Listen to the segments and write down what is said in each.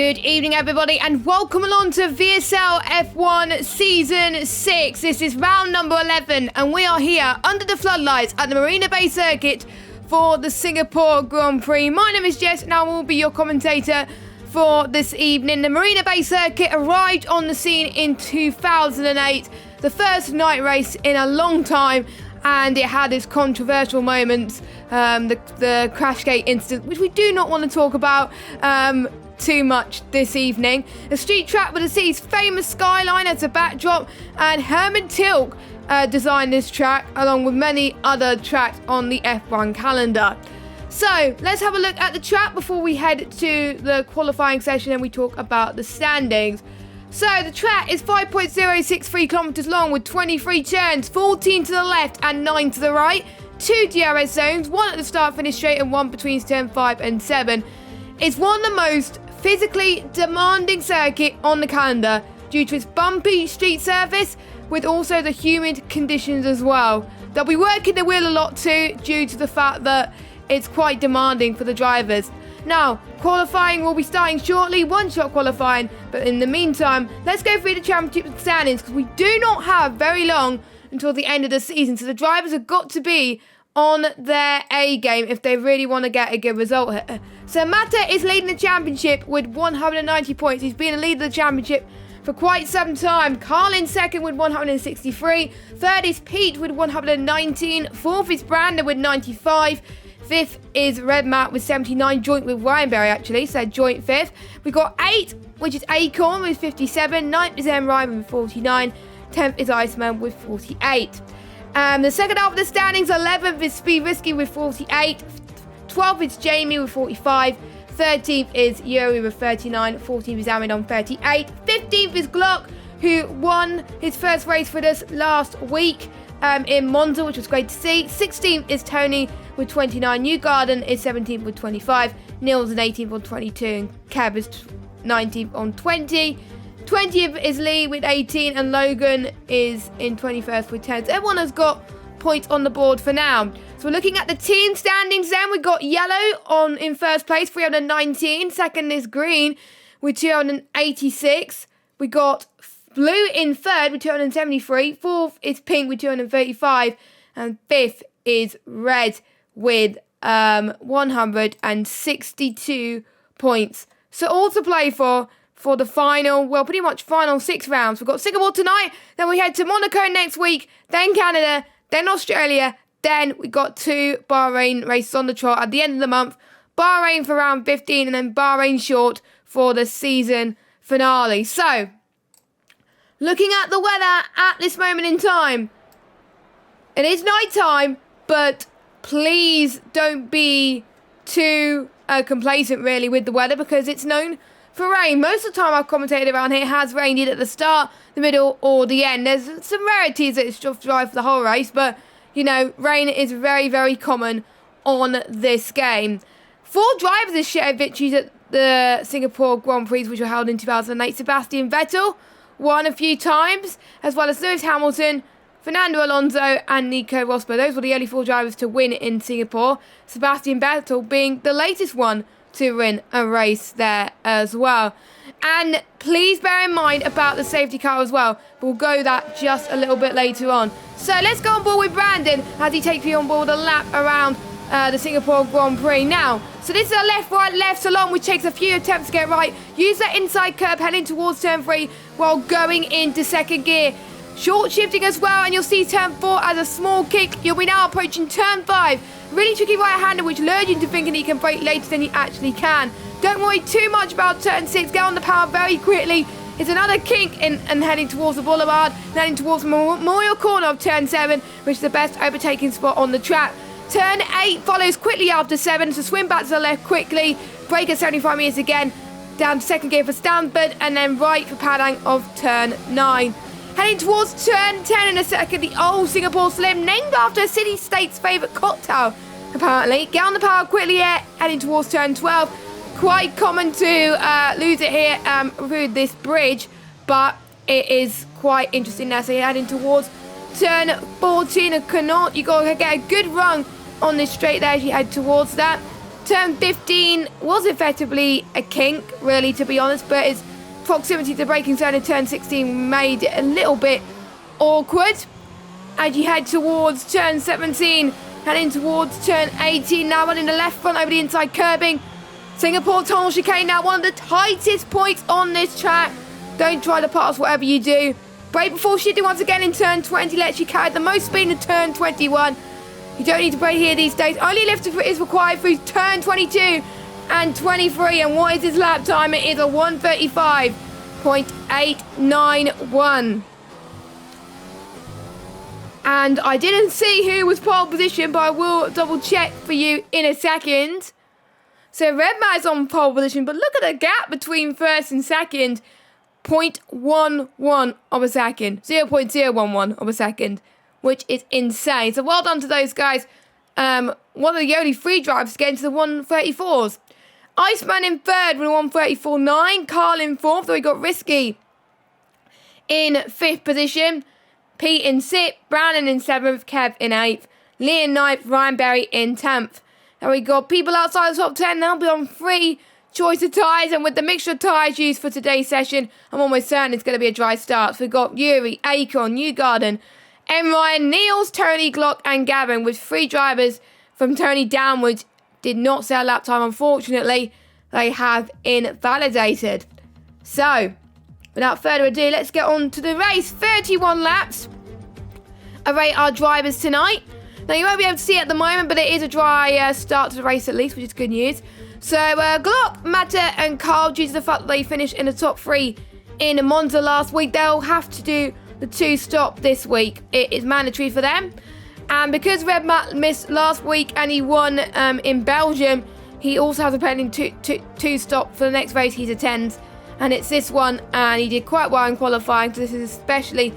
Good evening, everybody, and welcome along to VSL F1 Season 6. This is round number 11, and we are here under the floodlights at the Marina Bay Circuit for the Singapore Grand Prix. My name is Jess, and I will be your commentator for this evening. The Marina Bay Circuit arrived on the scene in 2008, the first night race in a long time, and it had its controversial moments, the Crashgate incident, which we do not want to talk about too much this evening. A street track with the city's famous skyline as a backdrop, and Herman Tilke designed this track along with many other tracks on the F1 calendar. So let's have a look at the track before we head to the qualifying session and we talk about the standings. So the track is 5.063 kilometers long with 23 turns, 14 to the left and 9 to the right, 2 DRS zones, 1 at the start finish straight and 1 between turn 5 and 7. It's one of the most physically demanding circuit on the calendar due to its bumpy street surface with also the humid conditions as well. They'll be working the wheel a lot too due to the fact that it's quite demanding for the drivers. Now, qualifying will be starting shortly, one-shot qualifying, but in the meantime, let's go through the championship standings because we do not have very long until the end of the season, so the drivers have got to be on their A game if they really want to get a good result here. So Mata is leading the championship with 190 points. He's been a leader of the championship for quite some time. Carl in second with 163. Third is Pete with 119. Fourth is Brandon with 95. Fifth is Red Matt with 79, joint with Ryan Berry actually, so joint fifth. We've got 8, which is Acorn with 57. 9th is M. Ryan with 49. 10th is Iceman with 48. The second half of the standings, 11th is Speed Risky with 48. 12th is Jamie with 45. 13th is Yuri with 39. 14th is Amin on 38. 15th is Glock, who won his first race for us last week in Monza, which was great to see. 16th is Tony with 29. Newgarden is 17th with 25. Nils is 18th on 22. And Kev is 19th on 20. 20th is Lee with 18, and Logan is in 21st with 10. So everyone has got points on the board for now. So we're looking at the team standings then. We've got Yellow in first place, 319. Second is Green with 286. We got Blue in third with 273. Fourth is Pink with 235. And fifth is Red with 162 points. So all to play for the final, well, pretty much final 6 rounds. We've got Singapore tonight, then we head to Monaco next week, then Canada, then Australia, then we got 2 Bahrain races on the trot at the end of the month. Bahrain for round 15 and then Bahrain short for the season finale. So, looking at the weather at this moment in time, it is night time, but please don't be too complacent really with the weather because it's known for rain. Most of the time I've commentated around here has rained either at the start, the middle or the end. There's some rarities that it's just dry for the whole race, but you know, rain is very, very common on this game. 4 drivers have shared victories at the Singapore Grand Prix, which were held in 2008. Sebastian Vettel won a few times, as well as Lewis Hamilton, Fernando Alonso and Nico Rosberg. Those were the only 4 drivers to win in Singapore. Sebastian Vettel being the latest one to win a race there as well. And please bear in mind about the safety car as well. We'll go that just a little bit later on. So let's go on board with Brandon as he takes me on board a lap around the Singapore Grand Prix now. So this is a left, right, left salon, which takes a few attempts to get right. Use that inside curb heading towards turn 3 while going into second gear. Short shifting as well, and you'll see turn 4 as a small kick. You'll be now approaching turn 5. Really tricky right-hander, which lures you into thinking he can brake later than he actually can. Don't worry too much about turn 6. Get on the power very quickly. It's another kink and heading towards the boulevard, heading towards Memorial Corner of turn 7, which is the best overtaking spot on the track. Turn 8 follows quickly after 7, so swing back to the left quickly. Brake at 75 metres again. Down to second gear for Stanford, and then right for Padang of turn 9. Heading towards turn 10 in a second, the old Singapore Slim, named after a city-state's favourite cocktail, apparently. Get on the power quickly here, heading towards turn 12. Quite common to lose it here through this bridge, but it is quite interesting now. So you're heading towards turn 14 of Connaught. You've got to get a good run on this straight there as you head towards that. Turn 15 was effectively a kink, really, to be honest, but its proximity to the braking zone in turn 16 made it a little bit awkward. As you head towards turn 17, heading towards turn 18, now running the left front over the inside curbing. Singapore tunnel chicane now, one of the tightest points on this track. Don't try to pass whatever you do. Brake before shifting once again in turn 20, lets you carry the most speed in turn 21. You don't need to brake here these days. Only lift is required through turn 22 and 23. And what is his lap time? It is a 1:35.891. And I didn't see who was pole position, but I will double check for you in a second. So Red Mat's on pole position, but look at the gap between first and second. 0.11 of a second. 0.011 of a second, which is insane. So well done to those guys. One of the only free drivers to get into the 134s. Iceman in third with a 1:34.9. Carl in fourth, though he got risky in fifth position. Pete in sixth, Brandon in seventh, Kev in eighth, Lee in ninth, Ryan Berry in 10th. Now we got people outside the top 10 now, be on free choice of tyres, and with the mixture of tyres used for today's session, I'm almost certain it's going to be a dry start. So we've got Yuri, Acorn, Newgarden, M. Ryan, Niels, Tony, Glock and Gavin, with 3 drivers from Tony downwards. Did not set a lap time, unfortunately. They have invalidated. So, without further ado, let's get on to the race. 31 laps await our drivers tonight. Now, you won't be able to see it at the moment, but it is a dry start to the race at least, which is good news. So, Glock, Matta and Carl, due to the fact that they finished in the top 3 in Monza last week, they'll have to do the 2-stop this week. It is mandatory for them. And because Red Matt missed last week and he won in Belgium, he also has a pending 2-stop for the next race he attends. And it's this one, and he did quite well in qualifying, so this is especially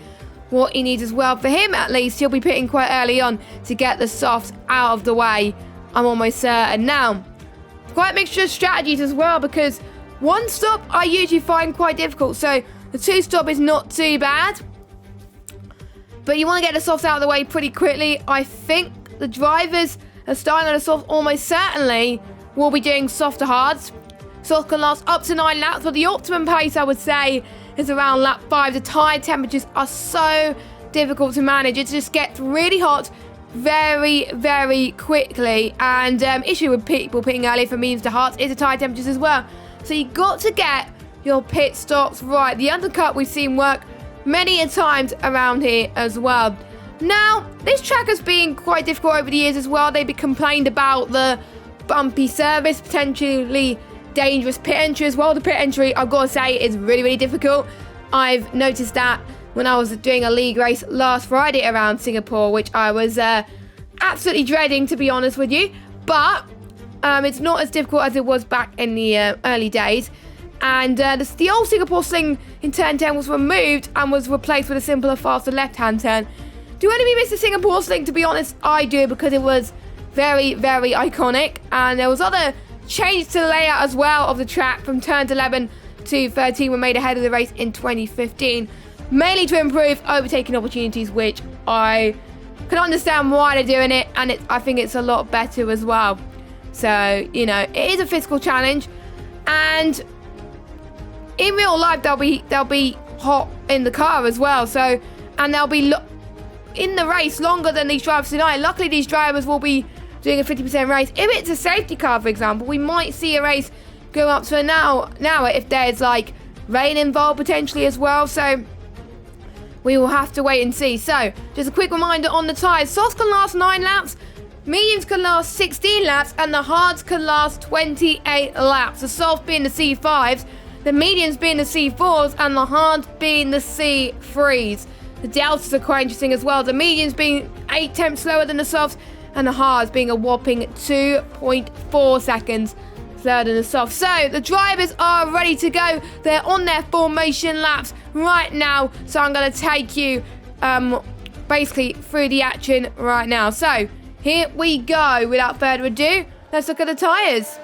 what he needs as well. For him, at least, he'll be pitting quite early on to get the softs out of the way, I'm almost certain. Now, quite a mixture of strategies as well, because 1 stop I usually find quite difficult, so the 2-stop is not too bad. But you want to get the softs out of the way pretty quickly. I think the drivers are starting on the softs almost certainly will be doing soft to hards. Softs can last up to 9 laps, but the optimum pace, I would say, is around lap 5. The tyre temperatures are so difficult to manage. It just gets really hot very, very quickly. And issue with people pitting early from mediums to hards is the tyre temperatures as well. So you've got to get your pit stops right. The undercut we've seen work many a times around here as well. Now, this track has been quite difficult over the years as well. They've been complained about the bumpy service, potentially dangerous pit entry as well. The pit entry, I've got to say, is really, really difficult. I've noticed that when I was doing a league race last Friday around Singapore, which I was absolutely dreading, to be honest with you. But it's not as difficult as it was back in the early days. And the old Singapore sling in turn 10 was removed and was replaced with a simpler, faster left-hand turn. Do any of you miss the Singapore sling? To be honest, I do, because it was very, very iconic. And there was other changes to the layout as well of the track from turns 11 to 13 were made ahead of the race in 2015, mainly to improve overtaking opportunities, which I can understand why they're doing it, and I think it's a lot better as well. So, you know, it is a physical challenge, and in real life they'll be hot in the car as well. So, and they'll be in the race longer than these drivers tonight. Luckily, these drivers will be doing a 50% race. If it's a safety car, for example, we might see a race go up to an hour if there's like rain involved potentially as well. So we will have to wait and see. So just a quick reminder on the tyres. Softs can last 9 laps, mediums can last 16 laps, and the hards can last 28 laps. The softs being the C5s, the mediums being the C4s, and the hards being the C3s. The deltas are quite interesting as well. The mediums being 8 tenths slower than the softs, and the hards being a whopping 2.4 seconds slower than the soft. So the drivers are ready to go. They're on their formation laps right now. So I'm going to take you basically through the action right now. So here we go. Without further ado, let's look at the tyres.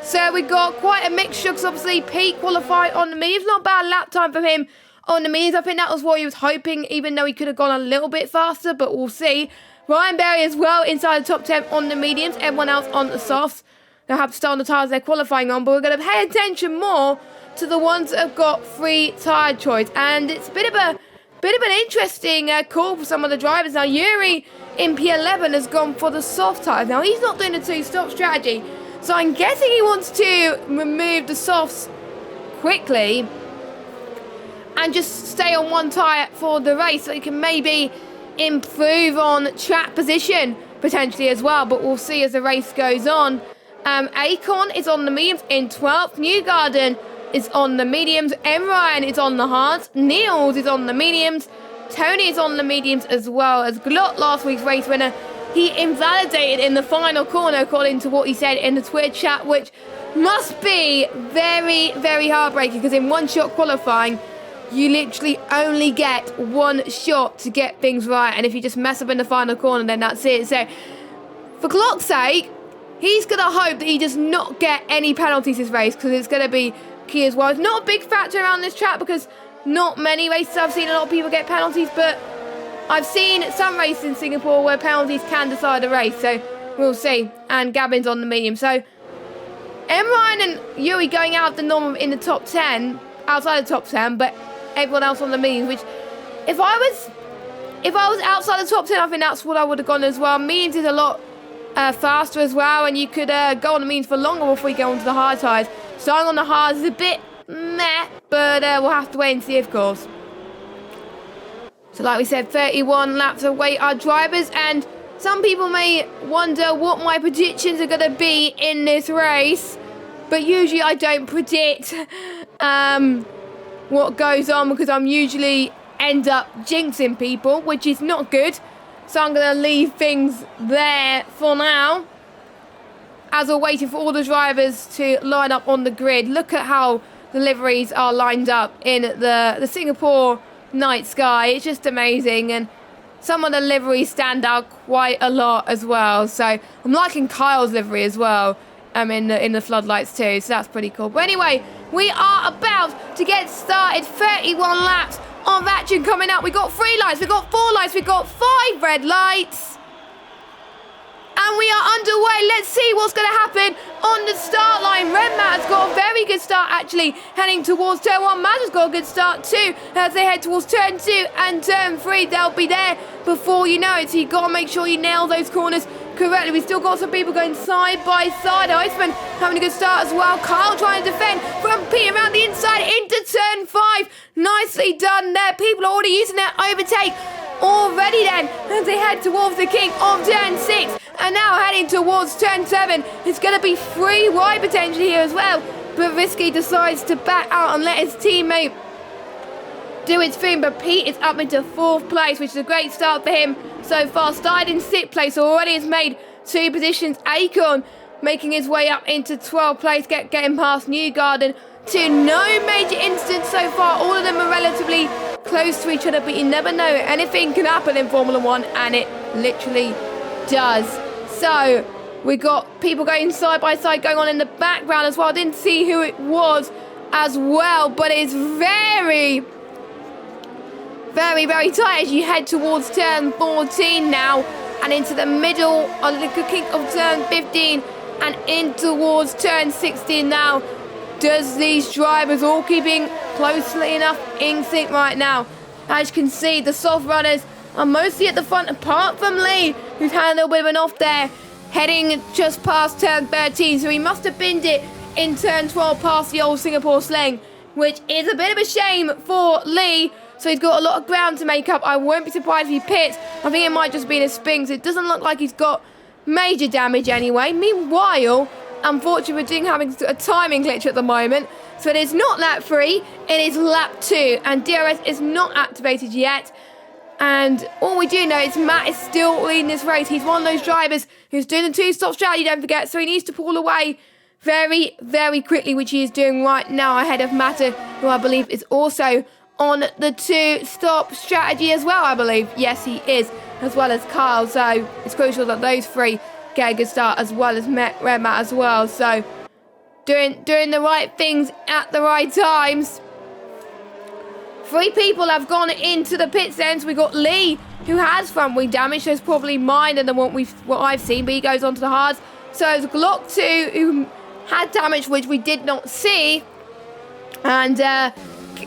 So we've got quite a mixture, because obviously Pete qualified on the mediums. Not bad lap time for him on the mediums. I think that was what he was hoping, even though he could have gone a little bit faster, but we'll see. Ryan Berry as well inside the top 10 on the mediums. Everyone else on the softs. they'll have to start on the tyres they're qualifying on, but we're going to pay attention more to the ones that have got free tyre choice. And it's a bit of an interesting call for some of the drivers. Now, Yuri in P11 has gone for the soft tyres. Now, he's not doing the two-stop strategy, so I'm guessing he wants to remove the softs quickly and just stay on one tyre for the race, so he can maybe improve on track position potentially as well, but we'll see as the race goes on. Acorn is on the mediums in 12th. Newgarden is on the mediums. Ryan is on the hards. Niels is on the mediums. Tony is on the mediums as well as Glot, last week's race winner. He invalidated in the final corner, according to what he said in the Twitter chat, which must be very, very heartbreaking, because in one-shot qualifying, you literally only get one shot to get things right. And if you just mess up in the final corner, then that's it. So, for Glot's sake, he's going to hope that he does not get any penalties this race, because it's going to be key as well. It's not a big factor around this track, because not many races I've seen a lot of people get penalties, but I've seen some races in Singapore where penalties can decide a race, so we'll see. And Gavin's on the medium. So, Ryan and Yuri going out of the norm in the top 10, outside the top 10, but everyone else on the mediums, which if I was outside the top 10, I think that's what I would have gone as well. Mediums is a lot faster as well, and you could go on the mediums for longer before you go onto the hard tyres. Starting on the hards is a bit meh, but we'll have to wait and see, of course. So like we said, 31 laps away our drivers, and some people may wonder what my predictions are going to be in this race, but usually I don't predict what goes on, because I'm usually end up jinxing people, which is not good. So I'm going to leave things there for now, as we're waiting for all the drivers to line up on the grid. Look at how the liveries are lined up in the Singapore night sky. It's just amazing, and some of the liveries stand out quite a lot as well. So I'm liking Kyle's livery as well, in the floodlights too, so that's pretty cool. But anyway, we are about to get started. 31 laps of action coming up. We got 3 lights, we got 4 lights, we got 5 red lights, and we are underway. Let's see what's going to happen on the start line. Red Matt has got a very good start, actually, heading towards turn 1. Matt has got a good start too, as they head towards turn 2 and turn 3. They'll be there before you know it, so you've got to make sure you nail those corners correctly. We've still got some people going side by side. Iceman having a good start as well. Kyle trying to defend from Pete around the inside into turn 5. Nicely done there. People are already using their overtake already then, as they head towards the king of turn 6, and now heading towards turn 7. It's going to be 3 wide potentially here as well, but Risky decides to back out and let his teammate do its thing. But Pete is up into 4th place, which is a great start for him so far. Started in 6th place, so already has made 2 positions. Acorn making his way up into 12th place, getting past Newgarden to no major incidents so far. All of them are relatively close to each other, but you never know. Anything can happen in Formula 1, and it literally does. So we got people going side by side going on in the background as well. I didn't see who it was as well, but it's very, very, very tight as you head towards turn 14 now, and into the middle of the kick of turn 15 and in towards turn 16 now. Does these drivers all keeping closely enough in sync right now? As you can see, the soft runners are mostly at the front, apart from Lee, who's had a little bit of an off there, heading just past turn 13. So he must have binned it in turn 12 past the old Singapore sling, which is a bit of a shame for Lee. So he's got a lot of ground to make up. I won't be surprised if he pits. I think it might just be in a spin, so it doesn't look like he's got major damage anyway. Meanwhile, unfortunately, we're having a timing glitch at the moment. So it is not lap 3, it is lap 2. And DRS is not activated yet. And all we do know is Matt is still leading this race. He's one of those drivers who's doing the 2-stop strategy, don't forget. So he needs to pull away very, very quickly, which he is doing right now ahead of Matter, who I believe is also on the 2-stop strategy as well, I believe. Yes, he is, as well as Kyle. So it's crucial that those 3 get a good start, as well as Red Matt as well. So doing the right things at the right times. 3 people have gone into the pit ends. We got Lee, who has front wing damage, so it's probably minor than what I've seen, but he goes onto the hards. So it's Glock 2 who had damage, which we did not see. And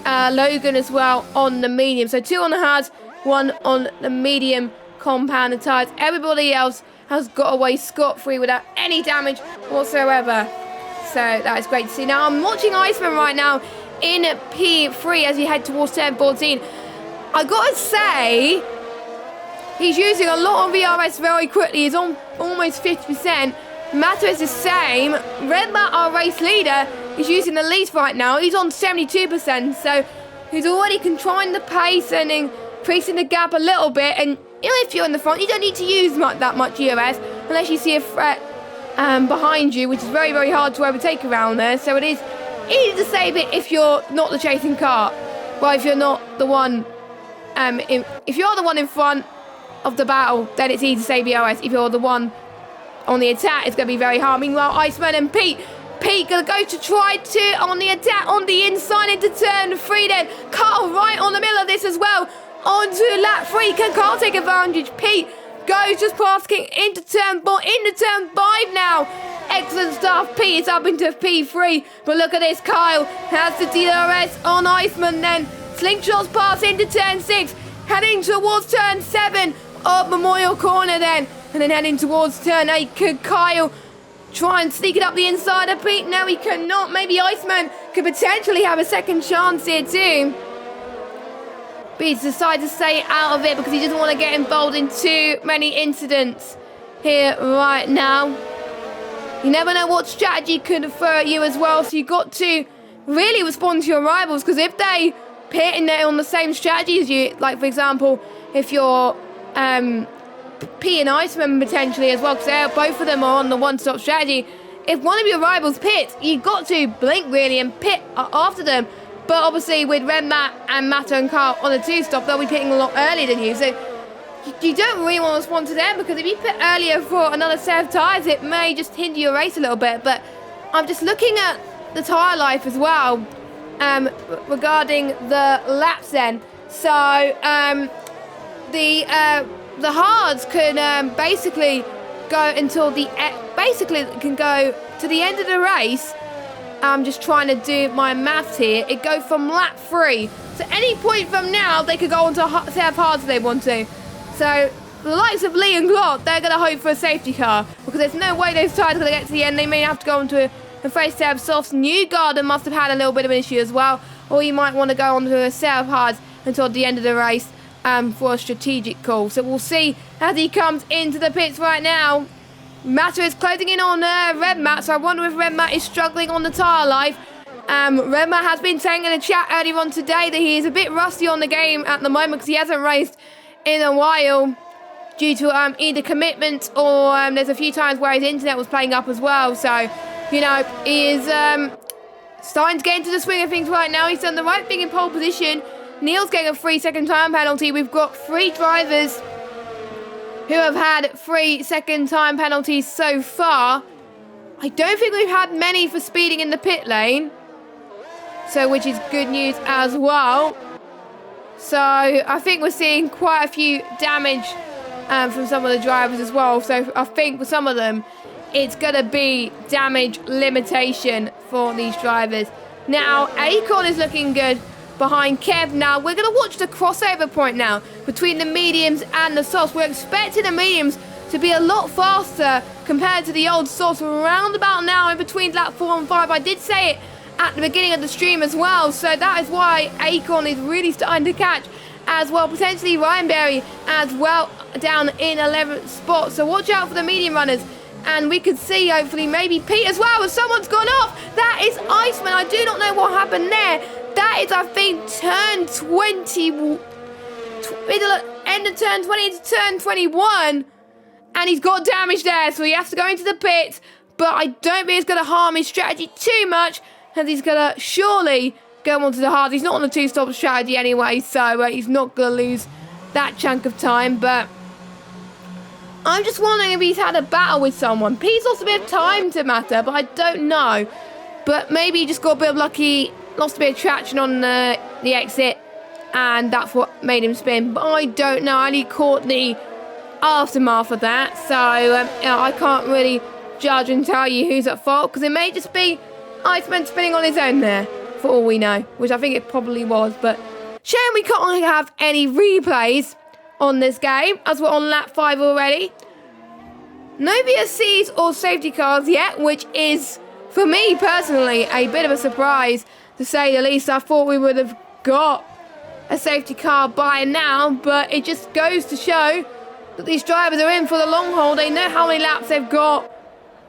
Logan as well on the medium. So 2 on the hard, 1 on the medium compounded tires. Everybody else has got away scot-free without any damage whatsoever. So that is great to see. Now I'm watching Iceman right now in P3 as he head towards turn 14. I gotta say, he's using a lot of VRS very quickly. He's on almost 50%. Matter is the same. Red Matt, our race leader, is using the least right now. He's on 72%. So he's already controlling the pace and increasing the gap a little bit. And if you're in the front, you don't need to use that much EOS unless you see a threat behind you, which is very, very hard to overtake around there. So it is easy to save it if you're not the chasing car. But if you're not the one, if you're the one in front of the battle, then it's easy to save EOS. If you're the one on the attack, it's going to be very hard. Meanwhile, Iceman and Pete going to go to try to on the attack on the inside into turn 3 then. Carl right on the middle of this as well. Onto lap 3. Can Carl take advantage? Pete goes just past King into turn 4, into turn 5 now. Excellent stuff. Pete is up into P3. But look at this. Kyle has the DRS on Iceman then. Slingshots pass into turn 6. Heading towards turn 7 of Memorial Corner then. And then heading towards turn 8. Could Kyle try and sneak it up the inside of Pete? No, he cannot. Maybe Iceman could potentially have a second chance here too. But he's decided to stay out of it because he doesn't want to get involved in too many incidents here right now. You never know what strategy could throw at you as well. So you've got to really respond to your rivals, because if they pit in there on the same strategy as you, like for example, if you're P and Iceman potentially as well, because both of them are on the one-stop strategy. If one of your rivals pits, you've got to blink really and pit after them. But obviously with Red Matt and Matta and Carl on a 2-stop, they'll be pitting a lot earlier than you. So you don't really want to respond to them, because if you pit earlier for another set of tyres, it may just hinder your race a little bit. But I'm just looking at the tyre life as well regarding the laps then. So the hards can basically go until can go to the end of the race. I'm just trying to do my maths here. It goes from lap 3. So any point from now, they could go on to a set of hards if they want to. So the likes of Lee and Glott, they're going to hope for a safety car, because there's no way those tyres are going to get to the end. They may have to go onto a fresh set of softs. Newgarden must have had a little bit of an issue as well. Or you might want to go onto a set of hards until the end of the race for a strategic call. So we'll see as he comes into the pits right now. Matta is closing in on Red Matt, so I wonder if Red Matt is struggling on the tyre life. Red Matt has been saying in a chat earlier on today that he is a bit rusty on the game at the moment because he hasn't raced in a while due to either commitment or there's a few times where his internet was playing up as well. So, you know, he is starting to get into the swing of things right now. He's done the right thing in pole position. Neil's getting a 3-second time penalty. We've got 3 drivers who have had 3-second time penalties so far. I don't think we've had many for speeding in the pit lane, so which is good news as well. So I think we're seeing quite a few damage from some of the drivers as well. So I think for some of them, it's going to be damage limitation for these drivers. Now, Acorn is looking good behind Kev. Now we're going to watch the crossover point now between the mediums and the softs. We're expecting the mediums to be a lot faster compared to the old softs. We're around about now in between lap 4 and 5. I did say it at the beginning of the stream as well, so that is why Acorn is really starting to catch as well. Potentially Ryan Berry as well down in 11th spot. So watch out for the medium runners. And we could see, hopefully, maybe Pete as well, as someone's gone off. That is Iceman. I do not know what happened there. That is, I think, turn 20, end of turn 20 into turn 21. And he's got damage there, so he has to go into the pits. But I don't think it's going to harm his strategy too much, as he's going to surely go onto the hard. He's not on a 2-stop strategy anyway, so he's not going to lose that chunk of time. But I'm just wondering if he's had a battle with someone. Pete's lost a bit of time to Matter, but I don't know. But maybe he just got a bit of lucky, lost a bit of traction on the exit, and that's what made him spin. But I don't know. I only caught the aftermath of that, so I can't really judge and tell you who's at fault, because it may just be Iceman spinning on his own there, for all we know, which I think it probably was. But shame we can't have any replays on this game, as we're on lap 5 already. No VSCs or safety cars yet, which is, for me personally, a bit of a surprise, to say the least. I thought we would have got a safety car by now, but it just goes to show that these drivers are in for the long haul. They know how many laps they've got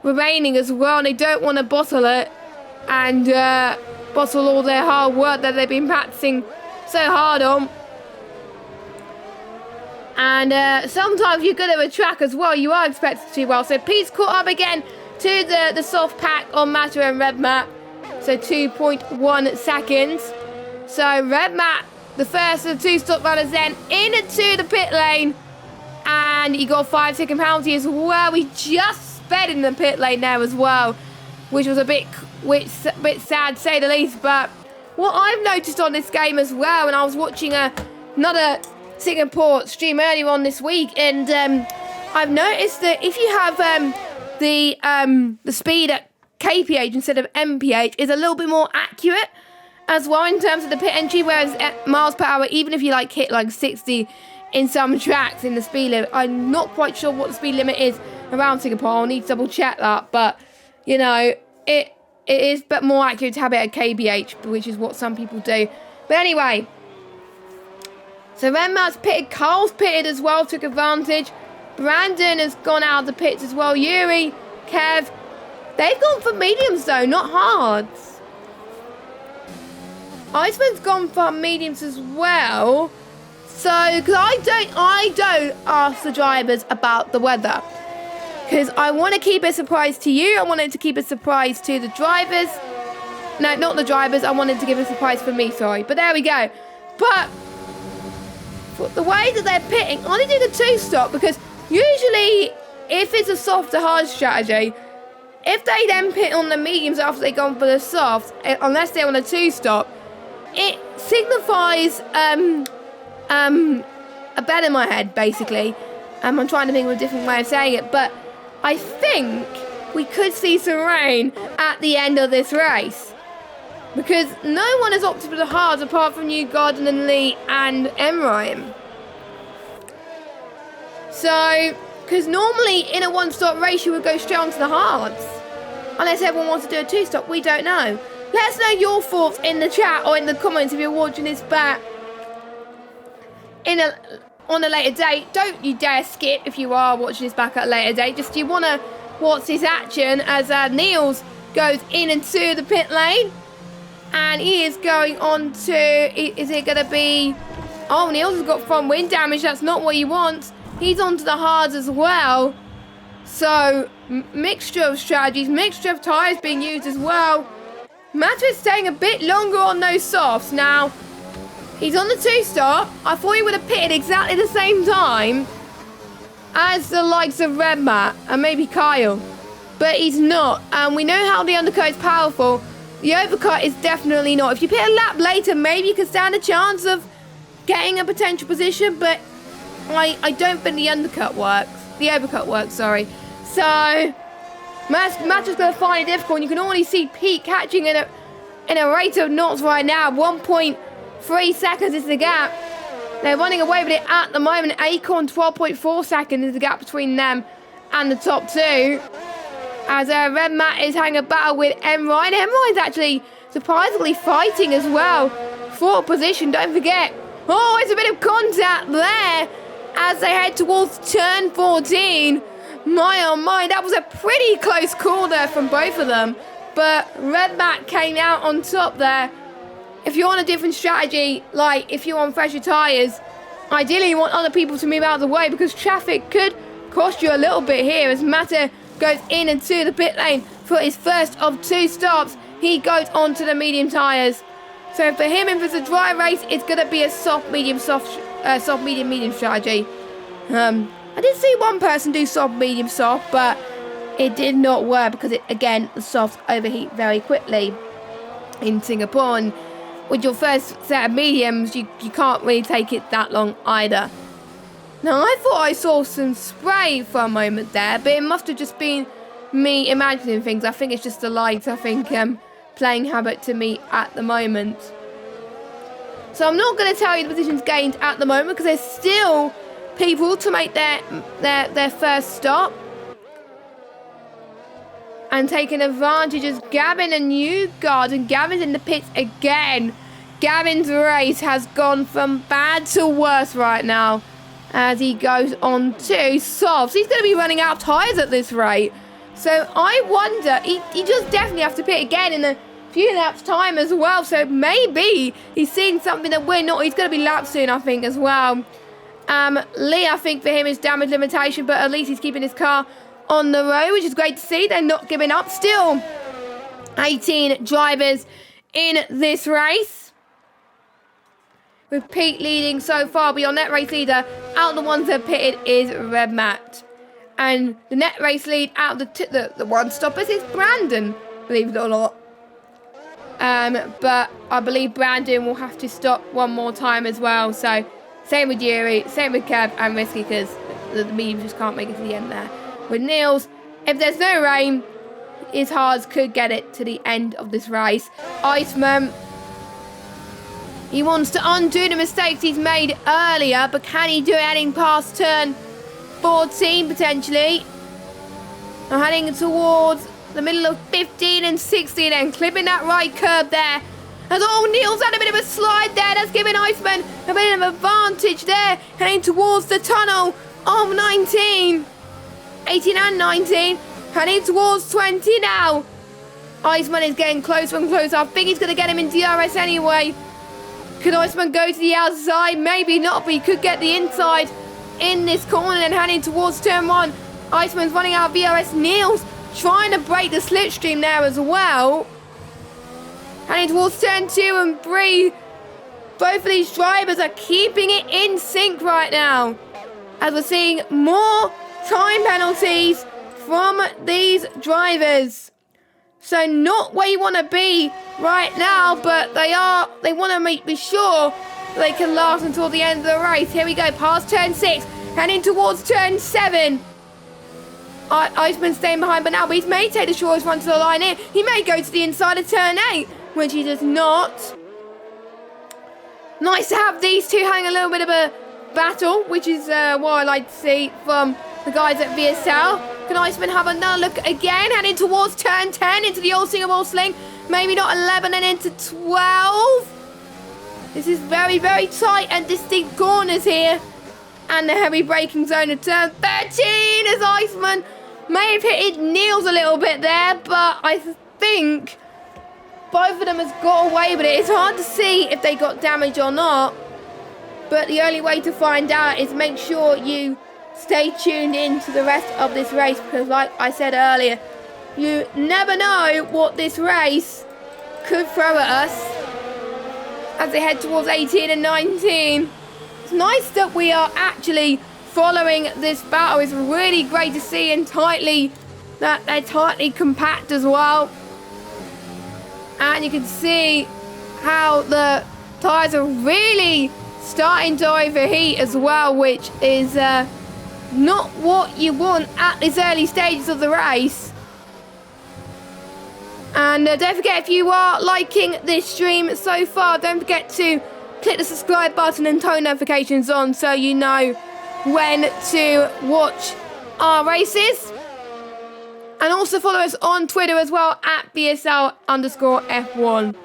remaining as well, and they don't want to bottle it and bottle all their hard work that they've been practicing so hard on. And sometimes you're good at a track as well, you are expected to do well. So Pete's caught up again to the soft pack on Matter and Red Matt, so 2.1 seconds. So Red Matt, the first of the 2 stop runners, then into the pit lane, and he got a 5-second penalty as well. He just sped in the pit lane there as well, which was a bit sad to say the least. But what I've noticed on this game as well, and I was watching another Singapore stream earlier on this week, and I've noticed that if you have the speed at kph instead of mph is a little bit more accurate as well in terms of the pit entry, whereas at miles per hour, even if you like hit like 60 in some tracks in the speed limit, I'm not quite sure what the speed limit is around Singapore. I'll need to double check that, but you know, it is but more accurate to have it at kph, which is what some people do. But anyway, so Renmar's pitted, Carl's pitted as well, took advantage. Brandon has gone out of the pits as well. Yuri, Kev, they've gone for mediums though, not hards. Iceman's gone for mediums as well. So, because I don't ask the drivers about the weather, because I want to keep it a surprise to you. I wanted to keep a surprise to the drivers. No, not the drivers. I wanted to give a surprise for me, sorry. But there we go. But the way that they're pitting, I only do the 2-stop, because usually if it's a soft to hard strategy, if they then pit on the mediums after they've gone for the soft, unless they're on a 2-stop, it signifies a bet in my head, basically. I'm trying to think of a different way of saying it, but I think we could see some rain at the end of this race, because no one has opted for the hards apart from you, Gordon and Lee and Emryan. So, because normally in a 1-stop race you would go straight onto the hards, unless everyone wants to do a 2-stop. We don't know. Let us know your thoughts in the chat or in the comments if you're watching this back on a later date. Don't you dare skip if you are watching this back at a later date. Just you want to watch this action as Niels goes into the pit lane, and he is going on to, is it going to be, oh, Niels has got front wing damage. That's not what you want. He's onto the hards as well. So mixture of strategies, mixture of tyres being used as well. Matter is staying a bit longer on those softs. Now, he's on the 2-stop. I thought he would have pitted exactly the same time as the likes of Red Matt and maybe Kyle, but he's not. And we know how the undercut is powerful. The overcut is definitely not. If you pit a lap later, maybe you could stand a chance of getting a potential position, but I don't think the undercut works. The overcut works, sorry. So Matt is going to find it difficult. And you can already see Pete catching in a rate of knots right now. 1.3 seconds is the gap. They're running away with it at the moment. Acorn, 12.4 seconds is the gap between them and the top 2. As Red Matt is having a battle with Emryan. Emryan's actually surprisingly fighting as well for position. Don't forget. Oh, it's a bit of contact there as they head towards turn 14. My oh my, that was a pretty close call there from both of them. But Red Matt came out on top there. If you're on a different strategy, like if you're on fresher tyres, ideally you want other people to move out of the way, because traffic could cost you a little bit here as Matter goes in into the pit lane for his first of 2 stops. He goes onto the medium tyres. So for him, if it's a dry race, it's going to be a soft, medium strategy. I did see one person do soft, medium, soft, but it did not work because, again, the softs overheat very quickly in Singapore. And with your first set of mediums, you can't really take it that long either. Now, I thought I saw some spray for a moment there, but it must have just been me imagining things. I think it's just the lights. I think playing habit to me at the moment. So I'm not going to tell you the positions gained at the moment because there's still people to make their first stop. And taking advantage is Gavin and Newgard. And Gavin's in the pits again. Gavin's race has gone from bad to worse right now as he goes on to softs. He's going to be running out of tyres at this rate. So I wonder, he just definitely have to pit again in a few laps time as well. So maybe he's seeing something that we're not. He's going to be lapped soon, I think, as well. Lee, I think for him is damage limitation, but at least he's keeping his car on the road, which is great to see. They're not giving up. Still 18 drivers in this race, with Pete leading so far. But your net race leader out of the ones that pitted is Red Matt. And the net race lead out of the one stoppers is Brandon, believe it or not. But I believe Brandon will have to stop one more time as well. So same with Yuri, same with Kev and Risky, because the mediums just can't make it to the end there. With Niels, if there's no rain, his Hards could get it to the end of this race. Iceman, he wants to undo the mistakes he's made earlier, but can he do it heading past turn 14 potentially? Now heading towards the middle of 15 and 16 and clipping that right curb there. As Niels had a bit of a slide there. That's giving Iceman a bit of advantage there. Heading towards the tunnel of 19. 18 and 19. Heading towards 20 now. Iceman is getting closer and closer. I think he's going to get him in DRS anyway. Could Iceman go to the outside? Maybe not, but he could get the inside in this corner and heading towards turn 1. Iceman's running out of VRS. Niels trying to break the slipstream there as well. Heading towards turn 2 and 3. Both of these drivers are keeping it in sync right now, as we're seeing more time penalties from these drivers. So not where you want to be right now, but they want to be sure they can last until the end of the race. Here we go, past turn 6, heading towards turn 7. Iceman staying behind, but now he may take the shortest run to the line here. He may go to the inside of turn 8, which he does not. Nice to have these two having a little bit of a battle, which is what I like to see from the guys at VSL. Can Iceman have another look again, heading towards turn 10 into the old Singapore sling? Maybe not 11 and into 12. This is very, very tight and distinct corners here. And the heavy braking zone of turn 13 as Iceman may have hit Niels a little bit there, but I think both of them has got away with it. It's hard to see if they got damage or not, but the only way to find out is make sure you stay tuned in to the rest of this race, because like I said earlier, you never know what this race could throw at us as they head towards 18 and 19. It's nice that we are actually following this battle. It's really great to see, and that they're tightly compact as well. And you can see how the tyres are really starting to overheat as well, which is not what you want at this early stages of the race. And don't forget, if you are liking this stream so far, don't forget to click the subscribe button and turn notifications on so you know when to watch our races. And also follow us on Twitter as well at BSL_F1.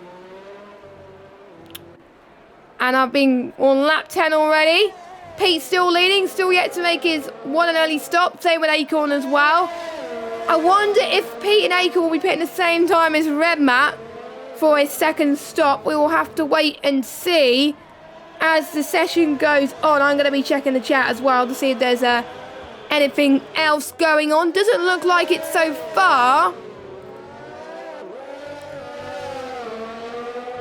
And I've been on lap 10 already. Pete's still leading, still yet to make his one and only stop. Same with Acorn as well. I wonder if Pete and Acorn will be pitting the same time as Red Matt for his second stop. We will have to wait and see as the session goes on. I'm going to be checking the chat as well to see if there's anything else going on. Doesn't look like it so far.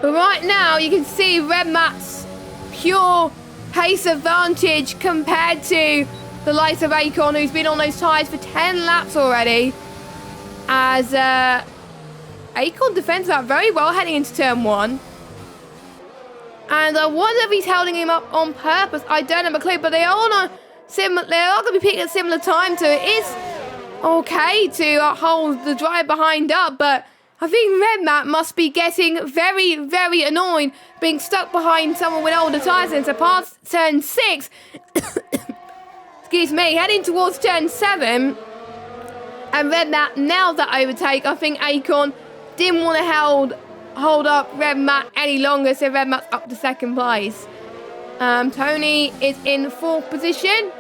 But right now you can see Red Matt's pure pace advantage compared to the likes of Acorn, who's been on those tyres for 10 laps already. As Acorn defends that very well heading into turn 1. And I wonder if he's holding him up on purpose. I don't have a clue, but they are on a similar. They are going to be picking a similar time, so it is okay to hold the drive behind up, but I think Red Matt must be getting very, very annoyed being stuck behind someone with older tyres. And so past turn 6, excuse me, heading towards turn 7, and Red Matt nailed that overtake. I think Acorn didn't want to hold up Red Matt any longer, so Red Matt's up to second place. Tony is in 4th position,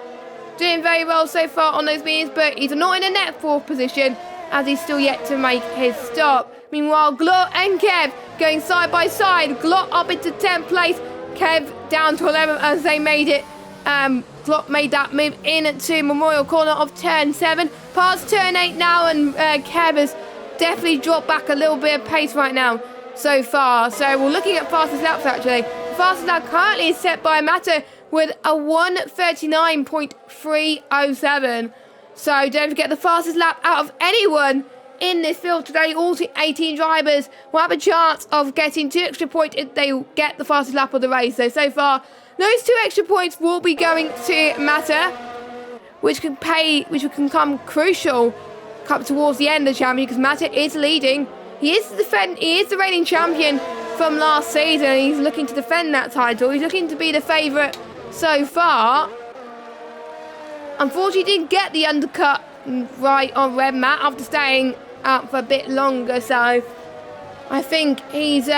doing very well so far on those meetings, but he's not in a net 4th position as he's still yet to make his stop. Meanwhile, Glot and Kev going side by side. Glot up into 10th place, Kev down to 11th as they made it. Glot made that move into Memorial Corner of turn 7. Past turn 8 now, and Kev has definitely dropped back a little bit of pace right now so far. So we're looking at fastest laps actually. The fastest lap currently is set by Mata with a 1:39.307. So don't forget, the fastest lap out of anyone in this field today. All 18 drivers will have a chance of getting 2 extra points if they get the fastest lap of the race. So far, those 2 extra points will be going to Mata, which can come crucial come towards the end of the championship, because Mata is leading. He is the reigning champion from last season, and he's looking to defend that title. He's looking to be the favourite so far. Unfortunately, didn't get the undercut right on Red Matt after staying out for a bit longer, so I think he's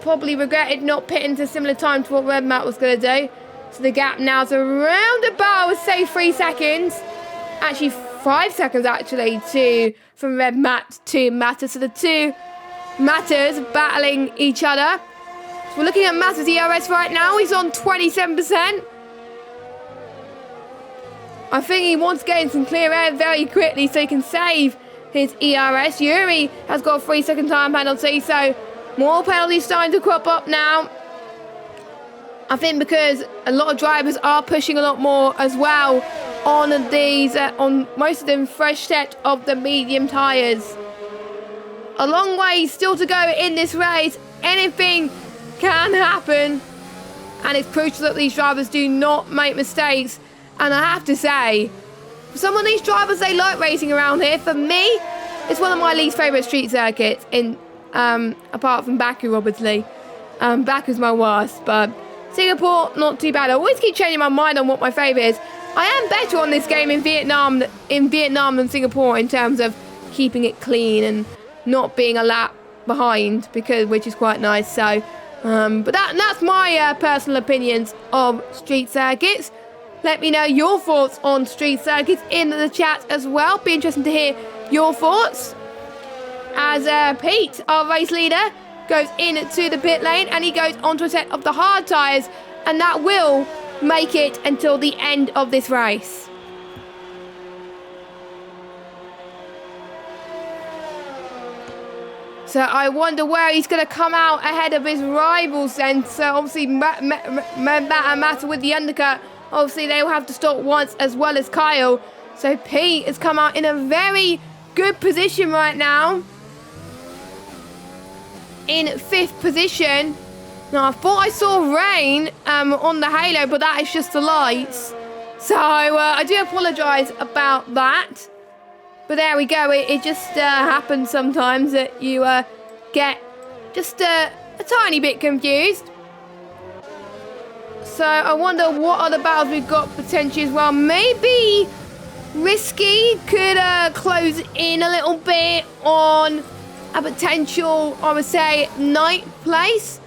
probably regretted not pitting to a similar time to what Red Matt was going to do. So the gap now is around about, I would say, 3 seconds. Actually, 5 seconds actually from Red Matt to Mata. So the two Matters battling each other. So we're looking at Mata's ERS right now. He's on 27%. I think he wants to get in some clear air very quickly so he can save his ERS. Yuri has got a 3-second time penalty, so more penalties starting to crop up now. I think because a lot of drivers are pushing a lot more as well on these, on most of them fresh set of the medium tyres. A long way still to go in this race. Anything can happen, and it's crucial that these drivers do not make mistakes. And I have to say, for some of these drivers, they like racing around here. For me, it's one of my least favourite street circuits, apart from Baku, obviously. Baku's my worst, but Singapore, not too bad. I always keep changing my mind on what my favourite is. I am better on this game in Vietnam than Singapore in terms of keeping it clean and not being a lap behind, which is quite nice. So, but that's my personal opinions of street circuits. Let me know your thoughts on street circuits in the chat as well. Be interesting to hear your thoughts. As Pete, our race leader, goes into the pit lane, and he goes onto a set of the hard tyres, and that will make it until the end of this race. So I wonder where he's going to come out ahead of his rivals then. So obviously Mata with the undercut. Obviously they will have to stop once, as well as Kyle. So Pete has come out in a very good position right now. In 5th position. Now I thought I saw rain on the halo, but that is just the lights. So I do apologise about that. But there we go. It just happens sometimes that you get just a tiny bit confused. So I wonder what other battles we've got potentially as well. Maybe Risky could close in a little bit on a potential, I would say, 9th place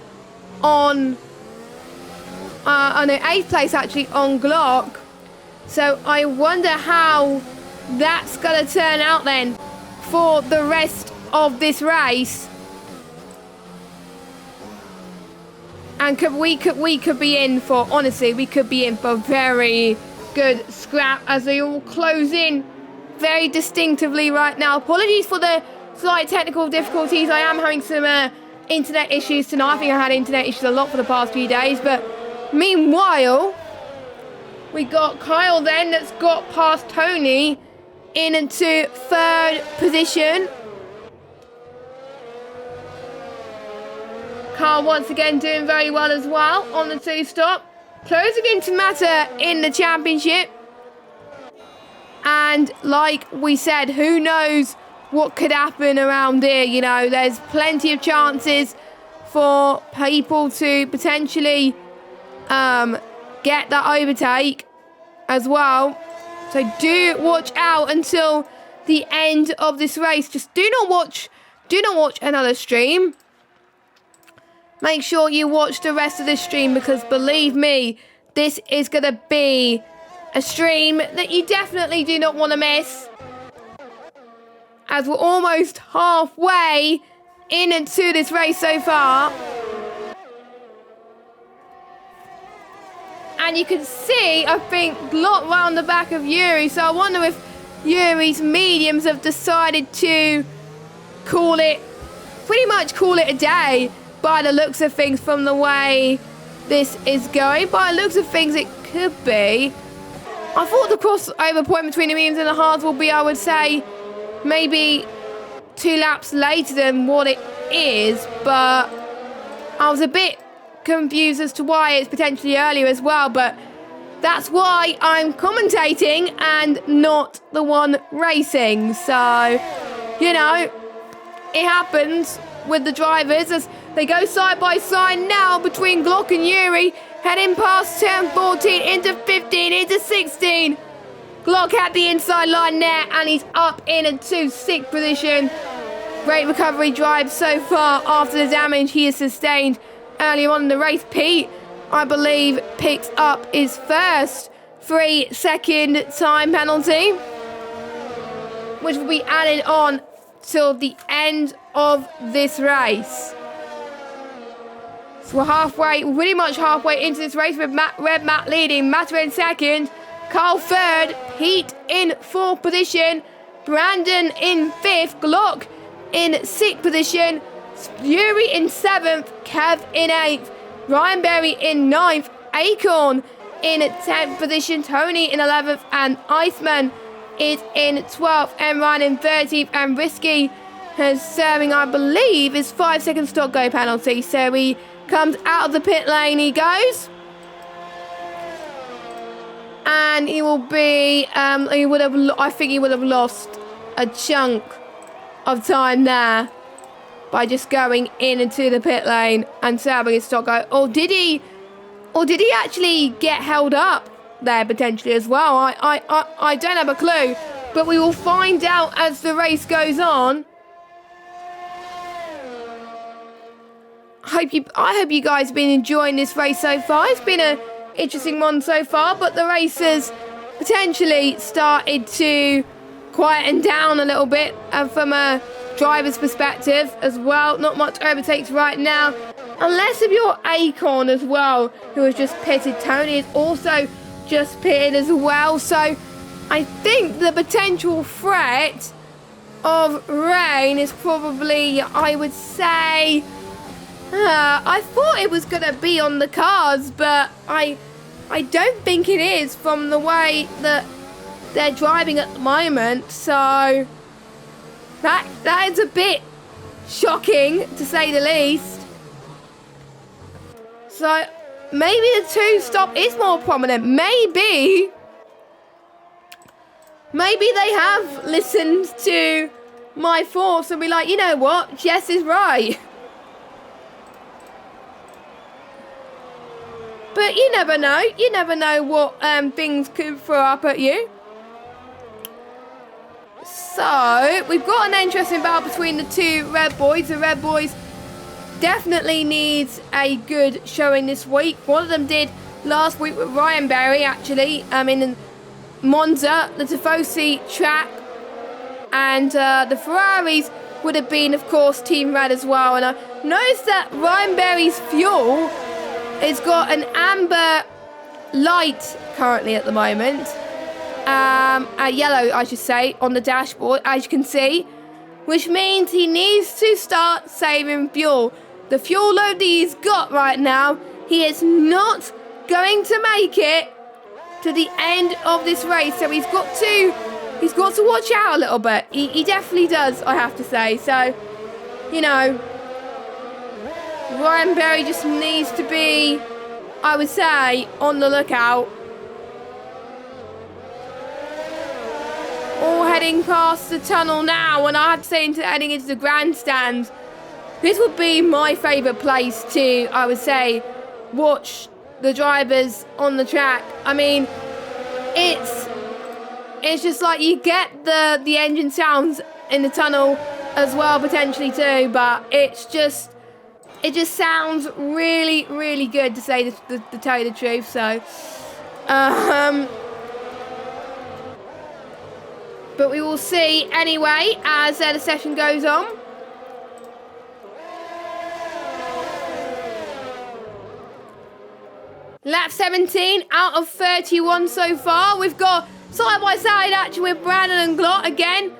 on 8th place actually on Glock. So I wonder how that's going to turn out then for the rest of this race. And we could be in for, honestly, we could be in for a very good scrap as they all close in very distinctively right now. Apologies for the slight technical difficulties. I am having some internet issues tonight. I think I had internet issues a lot for the past few days. But meanwhile, we got Kyle then that's got past Tony into 3rd position. Kyle once again doing very well as well on the 2-stop. Closing into Mata in the championship. And like we said, who knows what could happen around here? You know, there's plenty of chances for people to potentially get that overtake as well. So do watch out until the end of this race. Just do not watch another stream. Make sure you watch the rest of the stream, because believe me, this is going to be a stream that you definitely do not want to miss. As we're almost halfway into this race so far. And you can see, I think, Glock round the back of Yuri. So I wonder if Yuri's mediums have decided to pretty much call it a day by the looks of things, from the way this is going. By the looks of things, it could be. I thought the crossover point between the mediums and the hards will be, I would say, maybe 2 laps later than what it is, but I was a bit confused as to why it's potentially earlier as well, but that's why I'm commentating and not the one racing. So, you know, it happens with the drivers as they go side by side now between Glock and Yuri, heading past turn 14 into 15 into 16. Glock had the inside line there, and he's up into 6th position. Great recovery drive so far after the damage he has sustained earlier on in the race. Pete, I believe, picks up his first 3-second time penalty, which will be added on till the end of this race. So we're pretty much halfway into this race with Red Matt leading, Matter in second, Carl third, Pete in 4th position, Brandon in 5th, Glock in 6th position, Yuri in 7th, Kev in 8th, Ryan Berry in 9th, Acorn in 10th position, Tony in 11th, and Iceman is in 12th, and Ryan in 13th, and Risky has serving, I believe, his 5-second stop go penalty. So he comes out of the pit lane, he goes. And he will be, I think he would have lost a chunk of time there by just going into the pit lane and serving his stop go. Or did he actually get held up there potentially as well? I don't have a clue, but we will find out as the race goes on. I hope you guys have been enjoying this race so far. It's been an interesting one so far, but the race has potentially started to quieten down a little bit from a driver's perspective as well. Not much overtakes right now, unless if you're Acorn as well, who has just pitted. Tony is also just pitted as well. So I think the potential threat of rain is probably, I would say, I thought it was going to be on the cars, but I don't think it is from the way that they're driving at the moment. So that is a bit shocking, to say the least. So maybe the 2-stop is more prominent. Maybe they have listened to my thoughts and be like, you know what, Jess is right. But you never know. You never know what things could throw up at you. So, we've got an interesting battle between the two Red Boys. The Red Boys definitely needs a good showing this week. One of them did last week with Ryan Berry, actually, in Monza, the Tifosi track. And the Ferraris would have been, of course, Team Red as well. And I noticed that Ryan Berry's fuel, it's got an amber light currently at the moment. A yellow, I should say, on the dashboard, as you can see. Which means he needs to start saving fuel. The fuel load that he's got right now, he is not going to make it to the end of this race. So he's got to watch out a little bit. He definitely does, I have to say. So, you know, Ryan Berry just needs to be, I would say, on the lookout. all heading past the tunnel now, and I have to say heading into the grandstands. This would be my favourite place to, I would say, watch the drivers on the track. I mean, it's just like you get the engine sounds in the tunnel as well, potentially too, but it just sounds really, really good, to say to tell you the truth. So, but we will see anyway as the session goes on. Lap 17 out of 31 so far. We've got side-by-side action with Brandon and Glot again.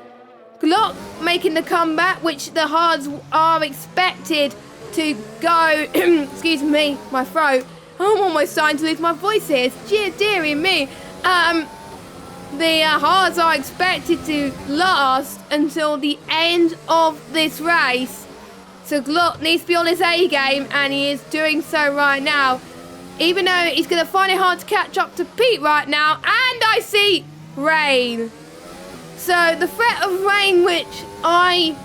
Glot making the comeback, which the hards are expected to go. Excuse me, my throat. I'm almost starting to lose my voice here. It's dearie me. The hards are expected to last until the end of this race. So Glot needs to be on his A game, and he is doing so right now. Even though he's going to find it hard to catch up to Pete right now. And I see rain. So the threat of rain, which I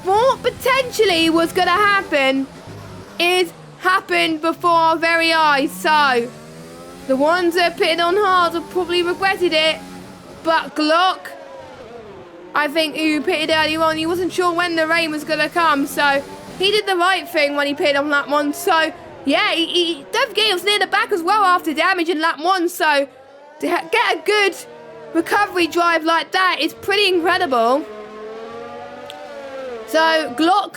thought potentially was going to happen, is happened before our very eyes. So the ones that pitted on hard have probably regretted it. But Glock, I think, who pitted earlier on, he wasn't sure when the rain was going to come. So he did the right thing when he pitted on lap 1. So yeah, don't forget he was near the back as well after damage in lap 1. So to get a good recovery drive like that is pretty incredible. So Glot